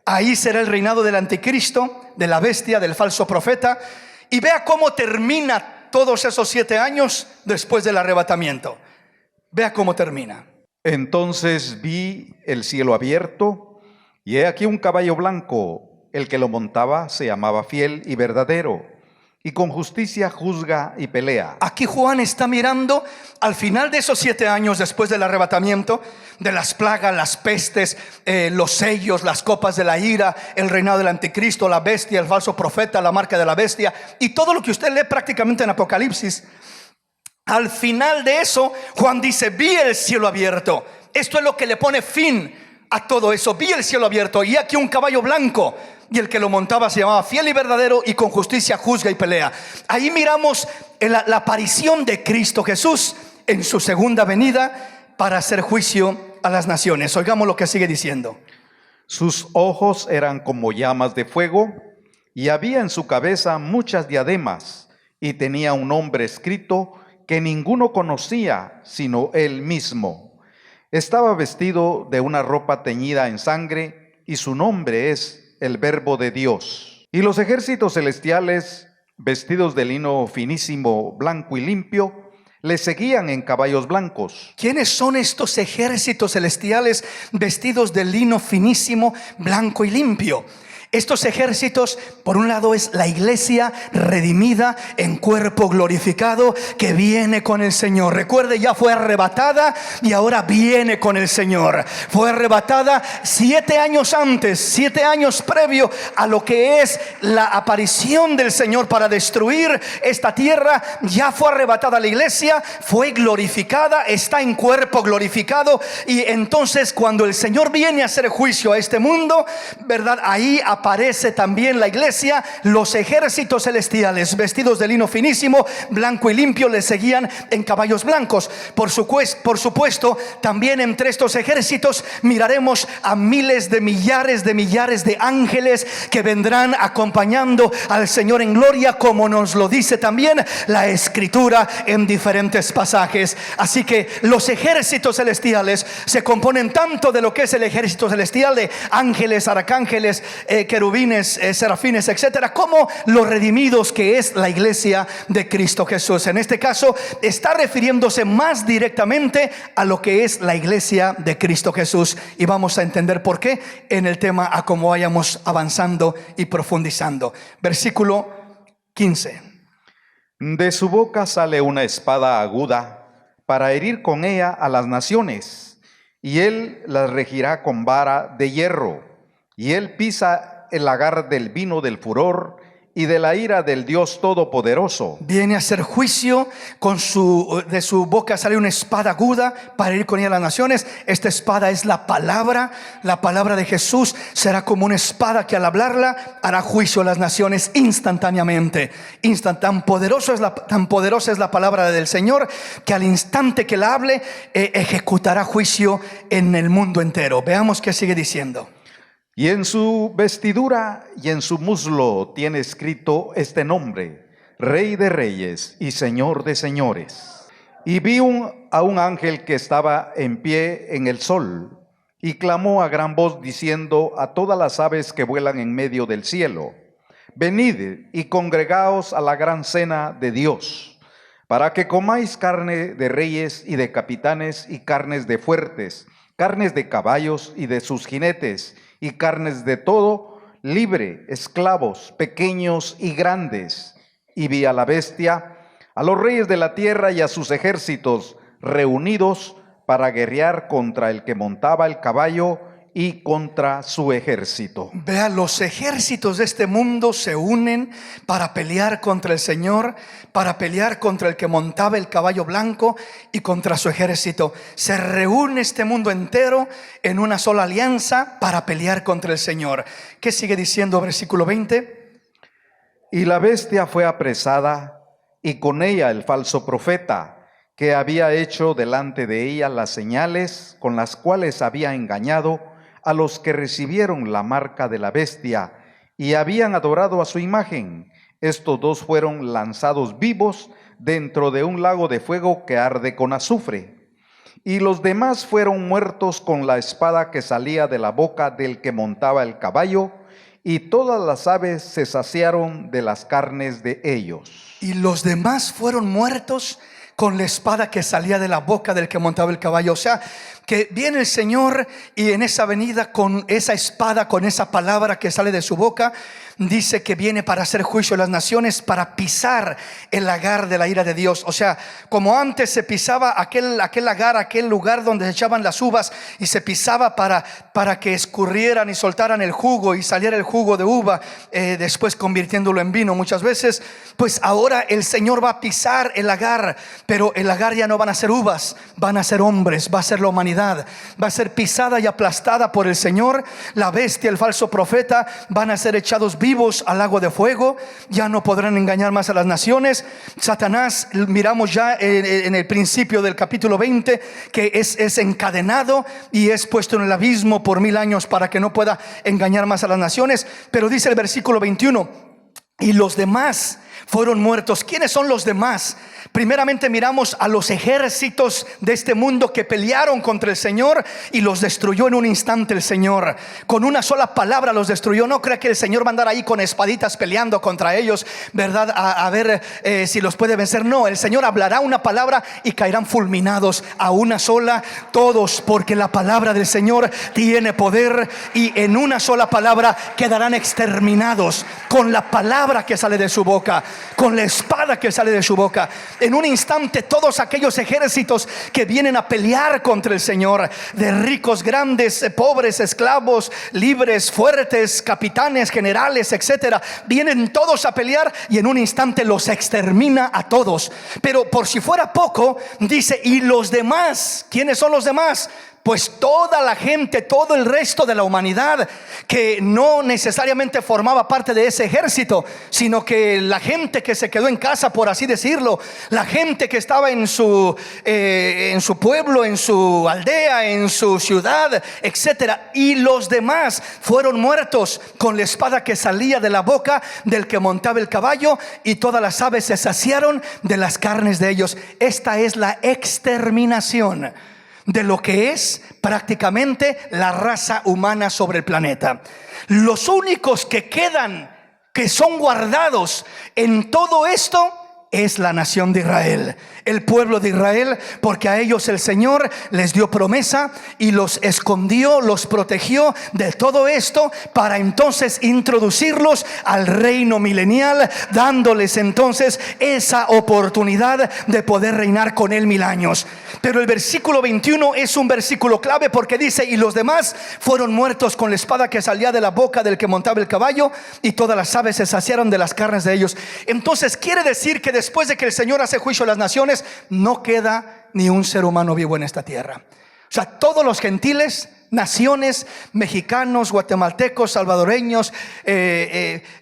Ahí será el reinado del anticristo, de la bestia, del falso profeta. Y vea cómo termina todos esos 7 años después del arrebatamiento. Vea cómo termina. Entonces vi el cielo abierto, y he aquí un caballo blanco. El que lo montaba se llamaba Fiel y Verdadero, y con justicia juzga y pelea. Aquí Juan está mirando al final de esos 7 años después del arrebatamiento, de las plagas, las pestes, los sellos, las copas de la ira, el reinado del anticristo, la bestia, el falso profeta, la marca de la bestia, y todo lo que usted lee prácticamente en Apocalipsis. Al final de eso, Juan dice: vi el cielo abierto. Esto es lo que le pone fin a todo eso. Vi el cielo abierto, y aquí un caballo blanco, y el que lo montaba se llamaba Fiel y Verdadero, y con justicia juzga y pelea. Ahí miramos la aparición de Cristo Jesús en su segunda venida para hacer juicio a las naciones. Oigamos lo que sigue diciendo. Sus ojos eran como llamas de fuego, y había en su cabeza muchas diademas, y tenía un nombre escrito que ninguno conocía sino él mismo. Estaba vestido de una ropa teñida en sangre, y su nombre es el Verbo de Dios. Y los ejércitos celestiales, vestidos de lino finísimo, blanco y limpio, le seguían en caballos blancos. ¿Quiénes son estos ejércitos celestiales vestidos de lino finísimo, blanco y limpio? Estos ejércitos, por un lado, es la iglesia redimida en cuerpo glorificado que viene con el Señor. Recuerde, ya fue arrebatada y ahora viene con el Señor. Fue arrebatada 7 años antes, 7 años previo a lo que es la aparición del Señor para destruir esta tierra. Ya fue arrebatada la iglesia, fue glorificada, está en cuerpo glorificado. Y entonces cuando el Señor viene a hacer juicio a este mundo, ¿verdad? Ahí aparece también la iglesia. Los ejércitos celestiales vestidos de lino finísimo, blanco y limpio, le seguían en caballos blancos. Por supuesto, también entre estos ejércitos miraremos a miles de millares de ángeles que vendrán acompañando al Señor en gloria, como nos lo dice también la Escritura en diferentes pasajes. Así que los ejércitos celestiales se componen tanto de lo que es el ejército celestial, de ángeles, arcángeles, querubines, serafines, etcétera, como los redimidos, que es la iglesia de Cristo Jesús. En este caso está refiriéndose más directamente a lo que es la iglesia de Cristo Jesús, y vamos a entender por qué en el tema a cómo vayamos avanzando y profundizando. Versículo 15. De su boca sale una espada aguda para herir con ella a las naciones, y él las regirá con vara de hierro, y él pisa el lagar del vino del furor y de la ira del Dios Todopoderoso. Viene a hacer juicio, de su boca sale una espada aguda para ir con ella a las naciones. Esta espada es la palabra de Jesús. Será como una espada que al hablarla hará juicio a las naciones instantáneamente. Tan poderosa es la palabra del Señor, que al instante que la hable, ejecutará juicio en el mundo entero. Veamos qué sigue diciendo. Y en su vestidura y en su muslo tiene escrito este nombre: Rey de Reyes y Señor de Señores. Y vi a un ángel que estaba en pie en el sol, y clamó a gran voz diciendo a todas las aves que vuelan en medio del cielo: venid y congregaos a la gran cena de Dios, para que comáis carne de reyes y de capitanes, y carnes de fuertes, carnes de caballos y de sus jinetes, y carnes de todo libre, esclavos, pequeños y grandes. Y vi a la bestia, a los reyes de la tierra y a sus ejércitos reunidos para guerrear contra el que montaba el caballo y contra su ejército. Vea, los ejércitos de este mundo se unen para pelear contra el Señor, para pelear contra el que montaba el caballo blanco y contra su ejército. Se reúne este mundo entero en una sola alianza para pelear contra el Señor. ¿Qué sigue diciendo versículo 20? Y la bestia fue apresada, y con ella el falso profeta, que había hecho delante de ella las señales con las cuales había engañado a los que recibieron la marca de la bestia y habían adorado a su imagen. Estos dos fueron lanzados vivos dentro de un lago de fuego que arde con azufre. Y los demás fueron muertos con la espada que salía de la boca del que montaba el caballo, y todas las aves se saciaron de las carnes de ellos. Y los demás fueron muertos con la espada que salía de la boca del que montaba el caballo. O sea, que viene el Señor y en esa venida con esa espada, con esa palabra que sale de su boca, dice que viene para hacer juicio a las naciones, para pisar el lagar de la ira de Dios. O sea, como antes se pisaba aquel lagar, aquel lugar donde se echaban las uvas, y se pisaba para que escurrieran y soltaran el jugo y saliera el jugo de uva, después convirtiéndolo en vino muchas veces. Pues ahora el Señor va a pisar el lagar, pero el lagar ya no van a ser uvas, van a ser hombres, va a ser la humanidad, va a ser pisada y aplastada por el Señor. La bestia, el falso profeta, van a ser echados vivos al lago de fuego. Ya no podrán engañar más a las naciones. Satanás, miramos ya en el principio del capítulo 20, que es encadenado y es puesto en el abismo por 1000 años para que no pueda engañar más a las naciones. Pero dice el versículo 21: y los demás fueron muertos. ¿Quiénes son los demás? Primeramente miramos a los ejércitos de este mundo que pelearon contra el Señor y los destruyó en un instante el Señor. Con una sola palabra los destruyó. No crea que el Señor va a andar ahí con espaditas peleando contra ellos, ¿verdad? A ver si los puede vencer. No, el Señor hablará una palabra y caerán fulminados a una sola todos, porque la palabra del Señor tiene poder, y en una sola palabra quedarán exterminados, con la palabra que sale de su boca, con la espada que sale de su boca. En un instante todos aquellos ejércitos que vienen a pelear contra el Señor, de ricos, grandes, pobres, esclavos, libres, fuertes, capitanes, generales, etcétera, vienen todos a pelear y en un instante los extermina a todos. Pero por si fuera poco, dice: y los demás. ¿Quiénes son los demás? Pues toda la gente, todo el resto de la humanidad que no necesariamente formaba parte de ese ejército, sino que la gente que se quedó en casa, por así decirlo, la gente que estaba en su pueblo, en su aldea, en su ciudad, etcétera. Y los demás fueron muertos con la espada que salía de la boca del que montaba el caballo, y todas las aves se saciaron de las carnes de ellos. Esta es la exterminación de lo que es prácticamente la raza humana sobre el planeta. Los únicos que quedan, que son guardados en todo esto, es la nación de Israel, el pueblo de Israel, porque a ellos el Señor les dio promesa y los escondió, los protegió de todo esto, para entonces introducirlos al reino milenial, dándoles entonces esa oportunidad de poder reinar con él 1000 años. Pero el versículo 21 es un versículo clave, porque dice: y los demás fueron muertos con la espada que salía de la boca del que montaba el caballo, y todas las aves se saciaron de las carnes de ellos. Entonces quiere decir que después de que el Señor hace juicio a las naciones, no queda ni un ser humano vivo en esta tierra. O sea, todos los gentiles, naciones, mexicanos, guatemaltecos, salvadoreños,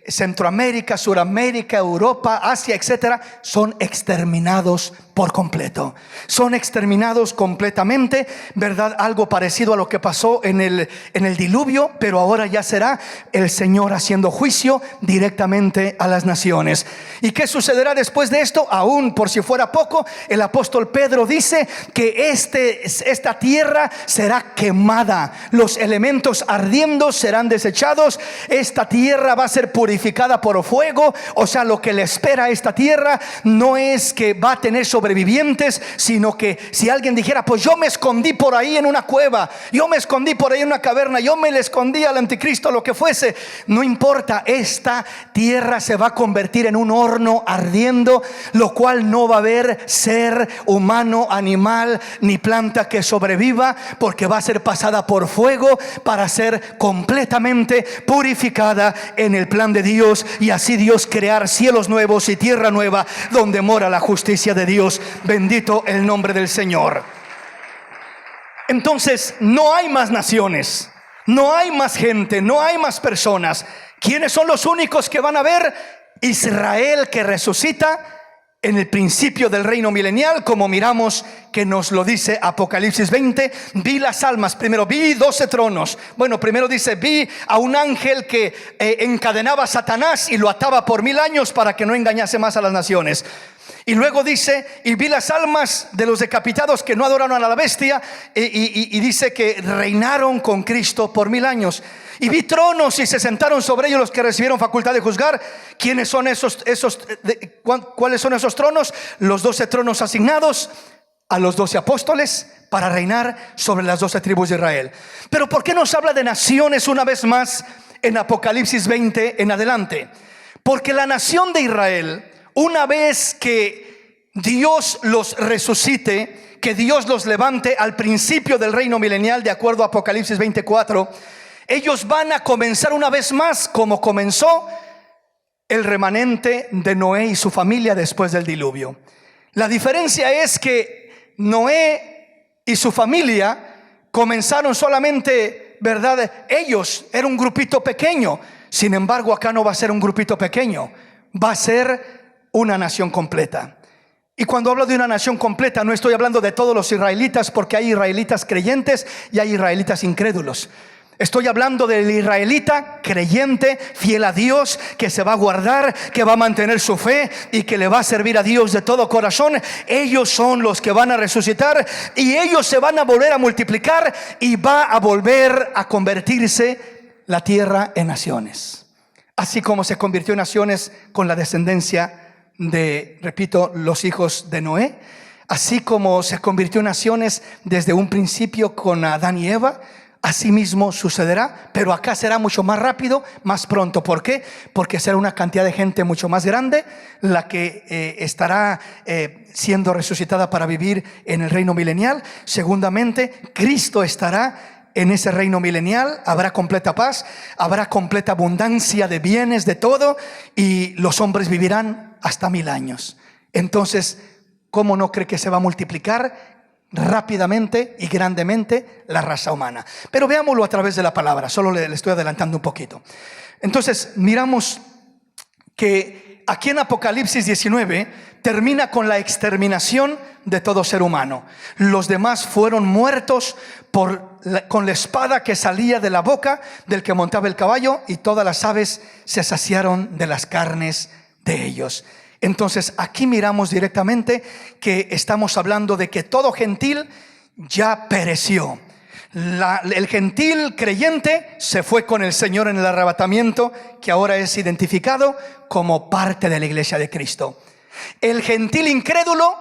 Centroamérica, Suramérica, Europa, Asia, etcétera, son exterminados por completo. Son exterminados completamente, ¿verdad? Algo parecido a lo que pasó en el diluvio, pero ahora ya será el Señor haciendo juicio directamente a las naciones. ¿Y qué sucederá después de esto? Aún por si fuera poco, el apóstol Pedro dice que esta tierra será quemada, los elementos ardiendo serán desechados, esta tierra va a ser purificada por fuego. O sea, lo que le espera a esta tierra no es que va a tener sobrevivientes, sino que si alguien dijera: pues yo me escondí por ahí en una cueva, yo me escondí por ahí en una caverna, yo me le escondí al anticristo, lo que fuese, no importa, esta tierra se va a convertir en un horno ardiendo, lo cual no va a haber ser humano, animal ni planta que sobreviva, porque va a ser pasada por fuego para ser completamente purificada en el plan de Dios, y así Dios crear cielos nuevos y tierra nueva donde mora la justicia de Dios. Bendito el nombre del Señor. Entonces no hay más naciones, no hay más gente, no hay más personas. ¿Quiénes son los únicos que van a ver? Israel, que resucita en el principio del reino milenial, como miramos que nos lo dice Apocalipsis 20. Vi las almas, primero vi 12 tronos. Bueno, primero dice: vi a un ángel que encadenaba a Satanás y lo ataba por 1000 años para que no engañase más a las naciones. Y luego dice: y vi las almas de los decapitados que no adoraron a la bestia, y dice que reinaron con Cristo por 1000 años. Y vi tronos y se sentaron sobre ellos los que recibieron facultad de juzgar. ¿Quiénes son cuáles son esos tronos? Los 12 tronos asignados a los 12 apóstoles para reinar sobre las 12 tribus de Israel. Pero ¿por qué nos habla de naciones una vez más en Apocalipsis 20 en adelante? Porque la nación de Israel, una vez que Dios los resucite, que Dios los levante al principio del reino milenial, de acuerdo a Apocalipsis 24, ellos van a comenzar una vez más como comenzó el remanente de Noé y su familia después del diluvio. La diferencia es que Noé y su familia comenzaron solamente, ¿verdad? Ellos, era un grupito pequeño. Sin embargo, acá no va a ser un grupito pequeño, va a ser una nación completa. Y cuando hablo de una nación completa, no estoy hablando de todos los israelitas, porque hay israelitas creyentes y hay israelitas incrédulos. Estoy hablando del israelita creyente, fiel a Dios, que se va a guardar, que va a mantener su fe y que le va a servir a Dios de todo corazón. Ellos son los que van a resucitar y ellos se van a volver a multiplicar y va a volver a convertirse la tierra en naciones. Así como se convirtió en naciones con la descendencia de, repito, los hijos de Noé. Así como se convirtió en naciones desde un principio con Adán y Eva. Así mismo sucederá, pero acá será mucho más rápido, más pronto. ¿Por qué? Porque será una cantidad de gente mucho más grande la que estará siendo resucitada para vivir en el reino milenial. Segundamente, Cristo estará en ese reino milenial. Habrá completa paz, habrá completa abundancia de bienes, de todo, y los hombres vivirán hasta 1000 años. Entonces, ¿cómo no cree que se va a multiplicar rápidamente y grandemente la raza humana? Pero veámoslo a través de la palabra. Solo le estoy adelantando un poquito. Entonces miramos que aquí en Apocalipsis 19 termina con la exterminación de todo ser humano. Los demás fueron muertos con la espada que salía de la boca del que montaba el caballo, y todas las aves se saciaron de las carnes de ellos. Entonces aquí miramos directamente que estamos hablando de que todo gentil ya pereció. El gentil creyente se fue con el Señor en el arrebatamiento, que ahora es identificado como parte de la iglesia de Cristo. El gentil incrédulo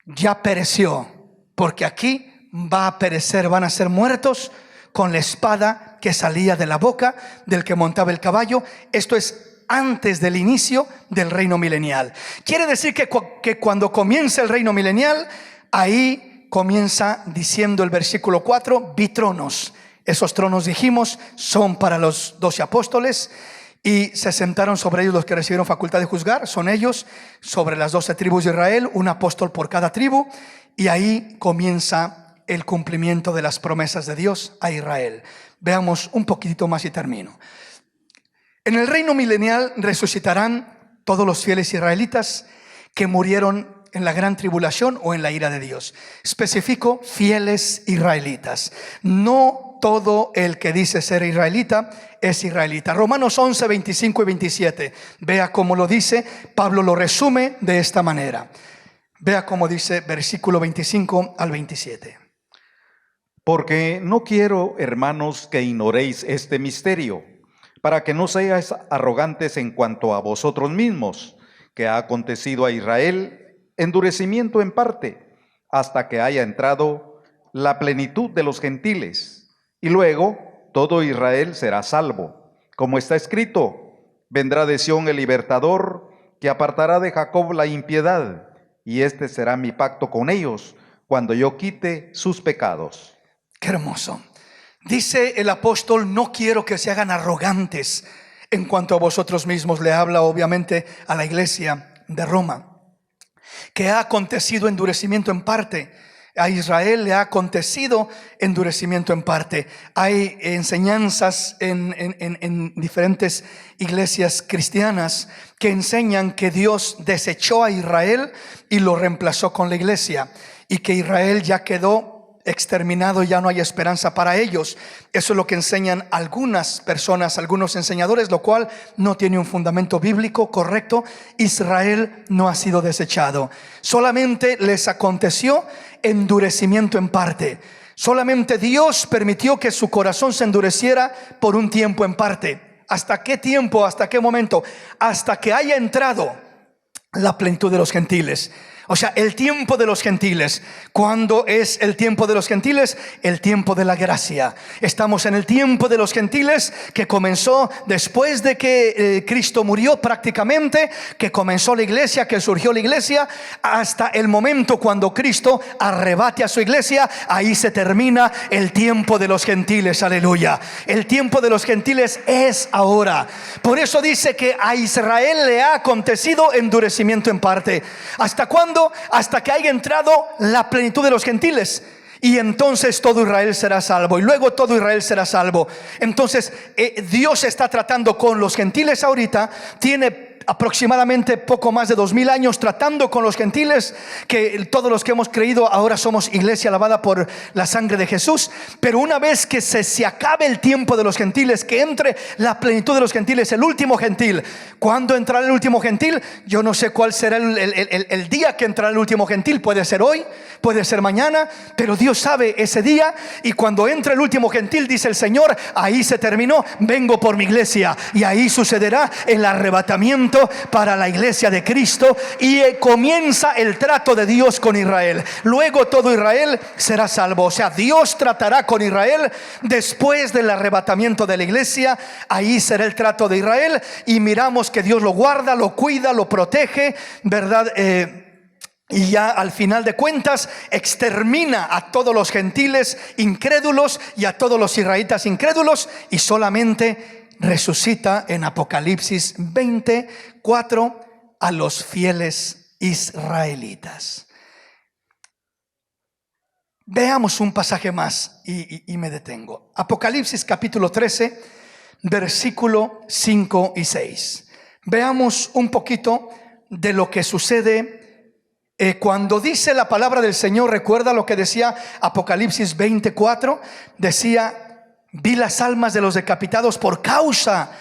ya pereció, porque aquí va a perecer, van a ser muertos con la espada que salía de la boca del que montaba el caballo. Esto es antes del inicio del reino milenial. Quiere decir que cuando comienza el reino milenial, ahí comienza diciendo el versículo 4, vi tronos. Esos tronos, dijimos, son para los 12 apóstoles, y se sentaron sobre ellos los que recibieron facultad de juzgar. Son ellos, sobre las 12 tribus de Israel, un apóstol por cada tribu. Y ahí comienza el cumplimiento de las promesas de Dios a Israel. Veamos un poquitito más y termino. En el reino milenial resucitarán todos los fieles israelitas que murieron en la gran tribulación o en la ira de Dios. Especifico, fieles israelitas. No todo el que dice ser israelita es israelita. Romanos 11, 25 y 27. Vea cómo lo dice. Pablo lo resume de esta manera. Vea cómo dice versículo 25 al 27. Porque no quiero, hermanos, que ignoréis este misterio, para que no seáis arrogantes en cuanto a vosotros mismos, que ha acontecido a Israel endurecimiento en parte, hasta que haya entrado la plenitud de los gentiles, y luego todo Israel será salvo. Como está escrito, vendrá de Sión el libertador, que apartará de Jacob la impiedad, y este será mi pacto con ellos, cuando yo quite sus pecados. Qué hermoso. Dice el apóstol, no quiero que se hagan arrogantes en cuanto a vosotros mismos. Le habla obviamente a la iglesia de Roma, que ha acontecido endurecimiento en parte. A Israel le ha acontecido endurecimiento en parte. Hay enseñanzas en diferentes iglesias cristianas que enseñan que Dios desechó a Israel y lo reemplazó con la iglesia, y que Israel ya quedó exterminado, ya no hay esperanza para ellos. Eso es lo que enseñan algunas personas, algunos enseñadores, lo cual no tiene un fundamento bíblico correcto. Israel no ha sido desechado, solamente les aconteció endurecimiento en parte. Solamente Dios permitió que su corazón se endureciera por un tiempo en parte. ¿Hasta qué tiempo? ¿Hasta qué momento? Hasta que haya entrado la plenitud de los gentiles. O sea, el tiempo de los gentiles. ¿Cuándo es el tiempo de los gentiles? El tiempo de la gracia. Estamos en el tiempo de los gentiles, que comenzó después de que Cristo murió prácticamente, que comenzó la iglesia, que surgió la iglesia, hasta el momento cuando Cristo arrebate a su iglesia. Ahí se termina el tiempo de los gentiles. Aleluya. El tiempo de los gentiles es ahora. Por eso dice que a Israel le ha acontecido endurecimiento en parte. ¿Hasta cuándo? Hasta que haya entrado la plenitud de los gentiles, y entonces todo Israel será salvo, y luego todo Israel será salvo. Entonces Dios está tratando con los gentiles ahorita, tiene aproximadamente poco más de 2000 años tratando con los gentiles, que todos los que hemos creído ahora somos iglesia lavada por la sangre de Jesús. Pero una vez que se acabe el tiempo de los gentiles, que entre la plenitud de los gentiles, el último gentil. ¿Cuándo entrará el último gentil? Yo no sé cuál será el día que entrará el último gentil. Puede ser hoy, puede ser mañana, pero Dios sabe ese día. Y cuando entre el último gentil, dice el Señor, ahí se terminó, vengo por mi iglesia. Y ahí sucederá el arrebatamiento para la iglesia de Cristo, y comienza el trato de Dios con Israel. Luego todo Israel será salvo. O sea, Dios tratará con Israel después del arrebatamiento de la iglesia. Ahí será el trato de Israel, y miramos que Dios lo guarda, lo cuida, lo protege, ¿verdad? Y ya al final de cuentas extermina a todos los gentiles incrédulos y a todos los israelitas incrédulos, y solamente resucita en Apocalipsis 24 a los fieles israelitas. Veamos un pasaje más y me detengo. Apocalipsis capítulo 13, versículo 5 y 6. Veamos un poquito de lo que sucede cuando dice la palabra del Señor. Recuerda lo que decía Apocalipsis 24. Decía: vi las almas de los decapitados por causa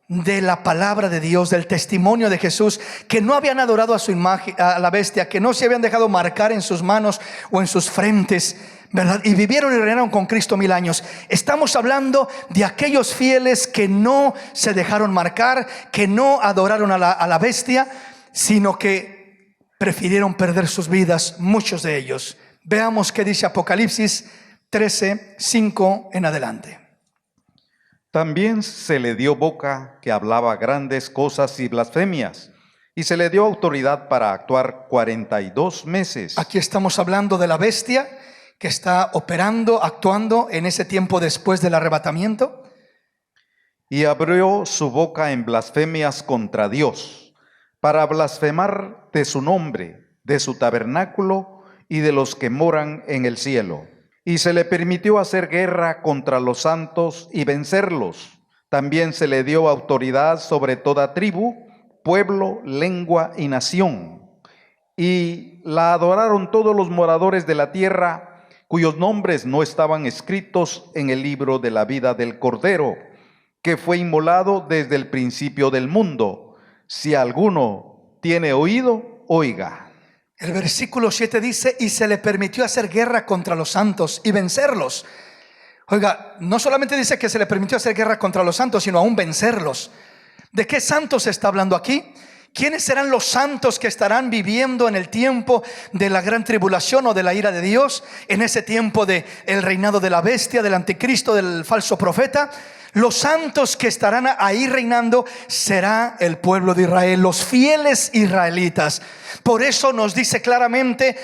de la palabra de Dios, del testimonio de Jesús, que no habían adorado a su imagen, a la bestia, que no se habían dejado marcar en sus manos o en sus frentes, ¿verdad? Y vivieron y reinaron con Cristo 1000 años. Estamos hablando de aquellos fieles que no se dejaron marcar, que no adoraron a la bestia, sino que prefirieron perder sus vidas, muchos de ellos. Veamos qué dice Apocalipsis 13, 5 en adelante. También se le dio boca que hablaba grandes cosas y blasfemias, y se le dio autoridad para actuar 42 meses. Aquí estamos hablando de la bestia que está operando, actuando en ese tiempo después del arrebatamiento. Y abrió su boca en blasfemias contra Dios, para blasfemar de su nombre, de su tabernáculo y de los que moran en el cielo. Y se le permitió hacer guerra contra los santos y vencerlos. También se le dio autoridad sobre toda tribu, pueblo, lengua y nación. Y la adoraron todos los moradores de la tierra, cuyos nombres no estaban escritos en el libro de la vida del Cordero, que fue inmolado desde el principio del mundo. Si alguno tiene oído, oiga. El versículo 7 dice: y se le permitió hacer guerra contra los santos y vencerlos. Oiga, no solamente dice que se le permitió hacer guerra contra los santos, sino aún vencerlos. ¿De qué santos se está hablando aquí? ¿Quiénes serán los santos que estarán viviendo en el tiempo de la gran tribulación o de la ira de Dios? En ese tiempo del reinado de la bestia, del anticristo, del falso profeta. Los santos que estarán ahí reinando será el pueblo de Israel, los fieles israelitas. Por eso nos dice claramente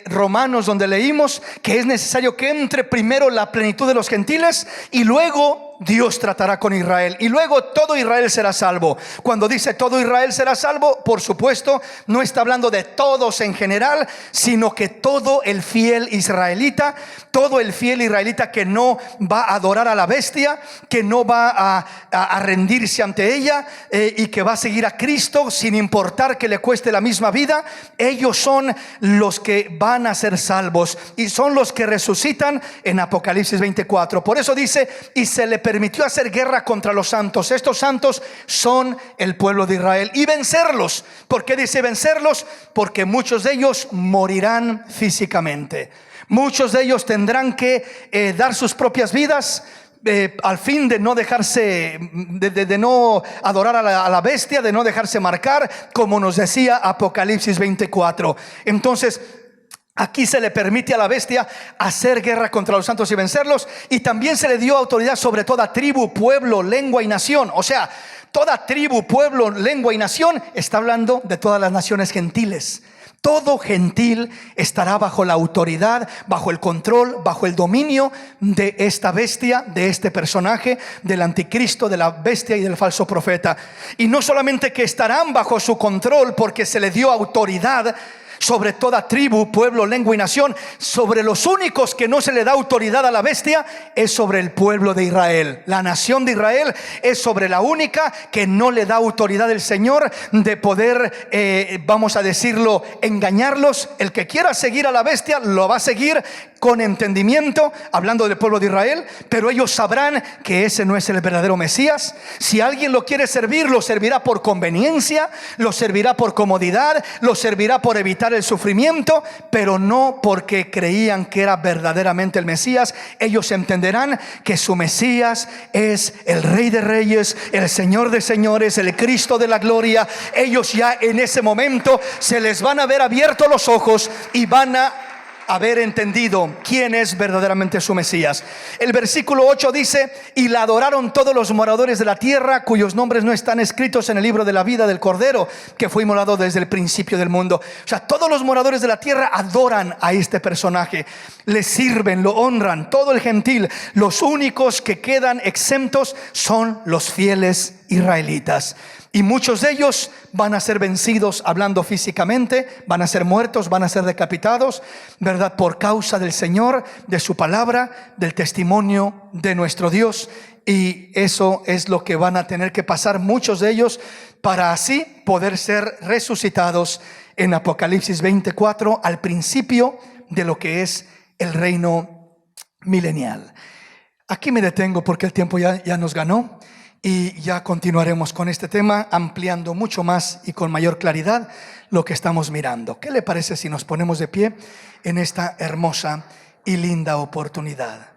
Romanos, donde leímos que es necesario que entre primero la plenitud de los gentiles, y luego Dios tratará con Israel, y luego todo Israel será salvo. Cuando dice todo Israel será salvo, por supuesto no está hablando de todos en general, sino que todo el fiel israelita, todo el fiel israelita que no va a adorar a la bestia, que no va a rendirse ante ella, y que va a seguir a Cristo sin importar que le cueste la misma vida. Ellos son los que van a ser salvos, y son los que resucitan en Apocalipsis 24. Por eso dice: y se le permitió hacer guerra contra los santos. Estos santos son el pueblo de Israel, y vencerlos. ¿Por qué dice vencerlos? Porque muchos de ellos morirán físicamente. Muchos de ellos tendrán que dar sus propias vidas al fin de no dejarse, de no adorar a la bestia, de no dejarse marcar, como nos decía Apocalipsis 24. Entonces, aquí se le permite a la bestia hacer guerra contra los santos y vencerlos, y también se le dio autoridad sobre toda tribu, pueblo, lengua y nación. O sea, toda tribu, pueblo, lengua y nación está hablando de todas las naciones gentiles. Todo gentil estará bajo la autoridad, bajo el control, bajo el dominio de esta bestia, de este personaje, del anticristo, de la bestia y del falso profeta. Y no solamente que estarán bajo su control porque se le dio autoridad sobre toda tribu, pueblo, lengua y nación. Sobre los únicos que no se le da autoridad a la bestia es sobre el pueblo de Israel. La nación de Israel es sobre la única que no le da autoridad el Señor de poder, vamos a decirlo, engañarlos. El que quiera seguir a la bestia lo va a seguir con entendimiento, hablando del pueblo de Israel, pero ellos sabrán que ese no es el verdadero Mesías. Si alguien lo quiere servir, lo servirá por conveniencia, lo servirá por comodidad, lo servirá por evitar el sufrimiento, pero no porque creían que era verdaderamente el Mesías. Ellos entenderán que su Mesías es el Rey de Reyes, el Señor de Señores, el Cristo de la gloria. Ellos ya en ese momento se les van a ver abiertos los ojos y van a haber entendido quién es verdaderamente su Mesías. El versículo 8 dice: y la adoraron todos los moradores de la tierra, cuyos nombres no están escritos en el libro de la vida del Cordero, que fue inmolado desde el principio del mundo. O sea, todos los moradores de la tierra adoran a este personaje, le sirven, lo honran, todo el gentil. Los únicos que quedan exentos son los fieles israelitas. Y muchos de ellos van a ser vencidos, hablando físicamente, van a ser muertos, van a ser decapitados, ¿verdad? Por causa del Señor, de su palabra, del testimonio de nuestro Dios. Y eso es lo que van a tener que pasar muchos de ellos para así poder ser resucitados en Apocalipsis 24, al principio de lo que es el reino milenial. Aquí me detengo porque el tiempo ya nos ganó. Y ya continuaremos con este tema, ampliando mucho más y con mayor claridad lo que estamos mirando. ¿Qué le parece si nos ponemos de pie en esta hermosa y linda oportunidad?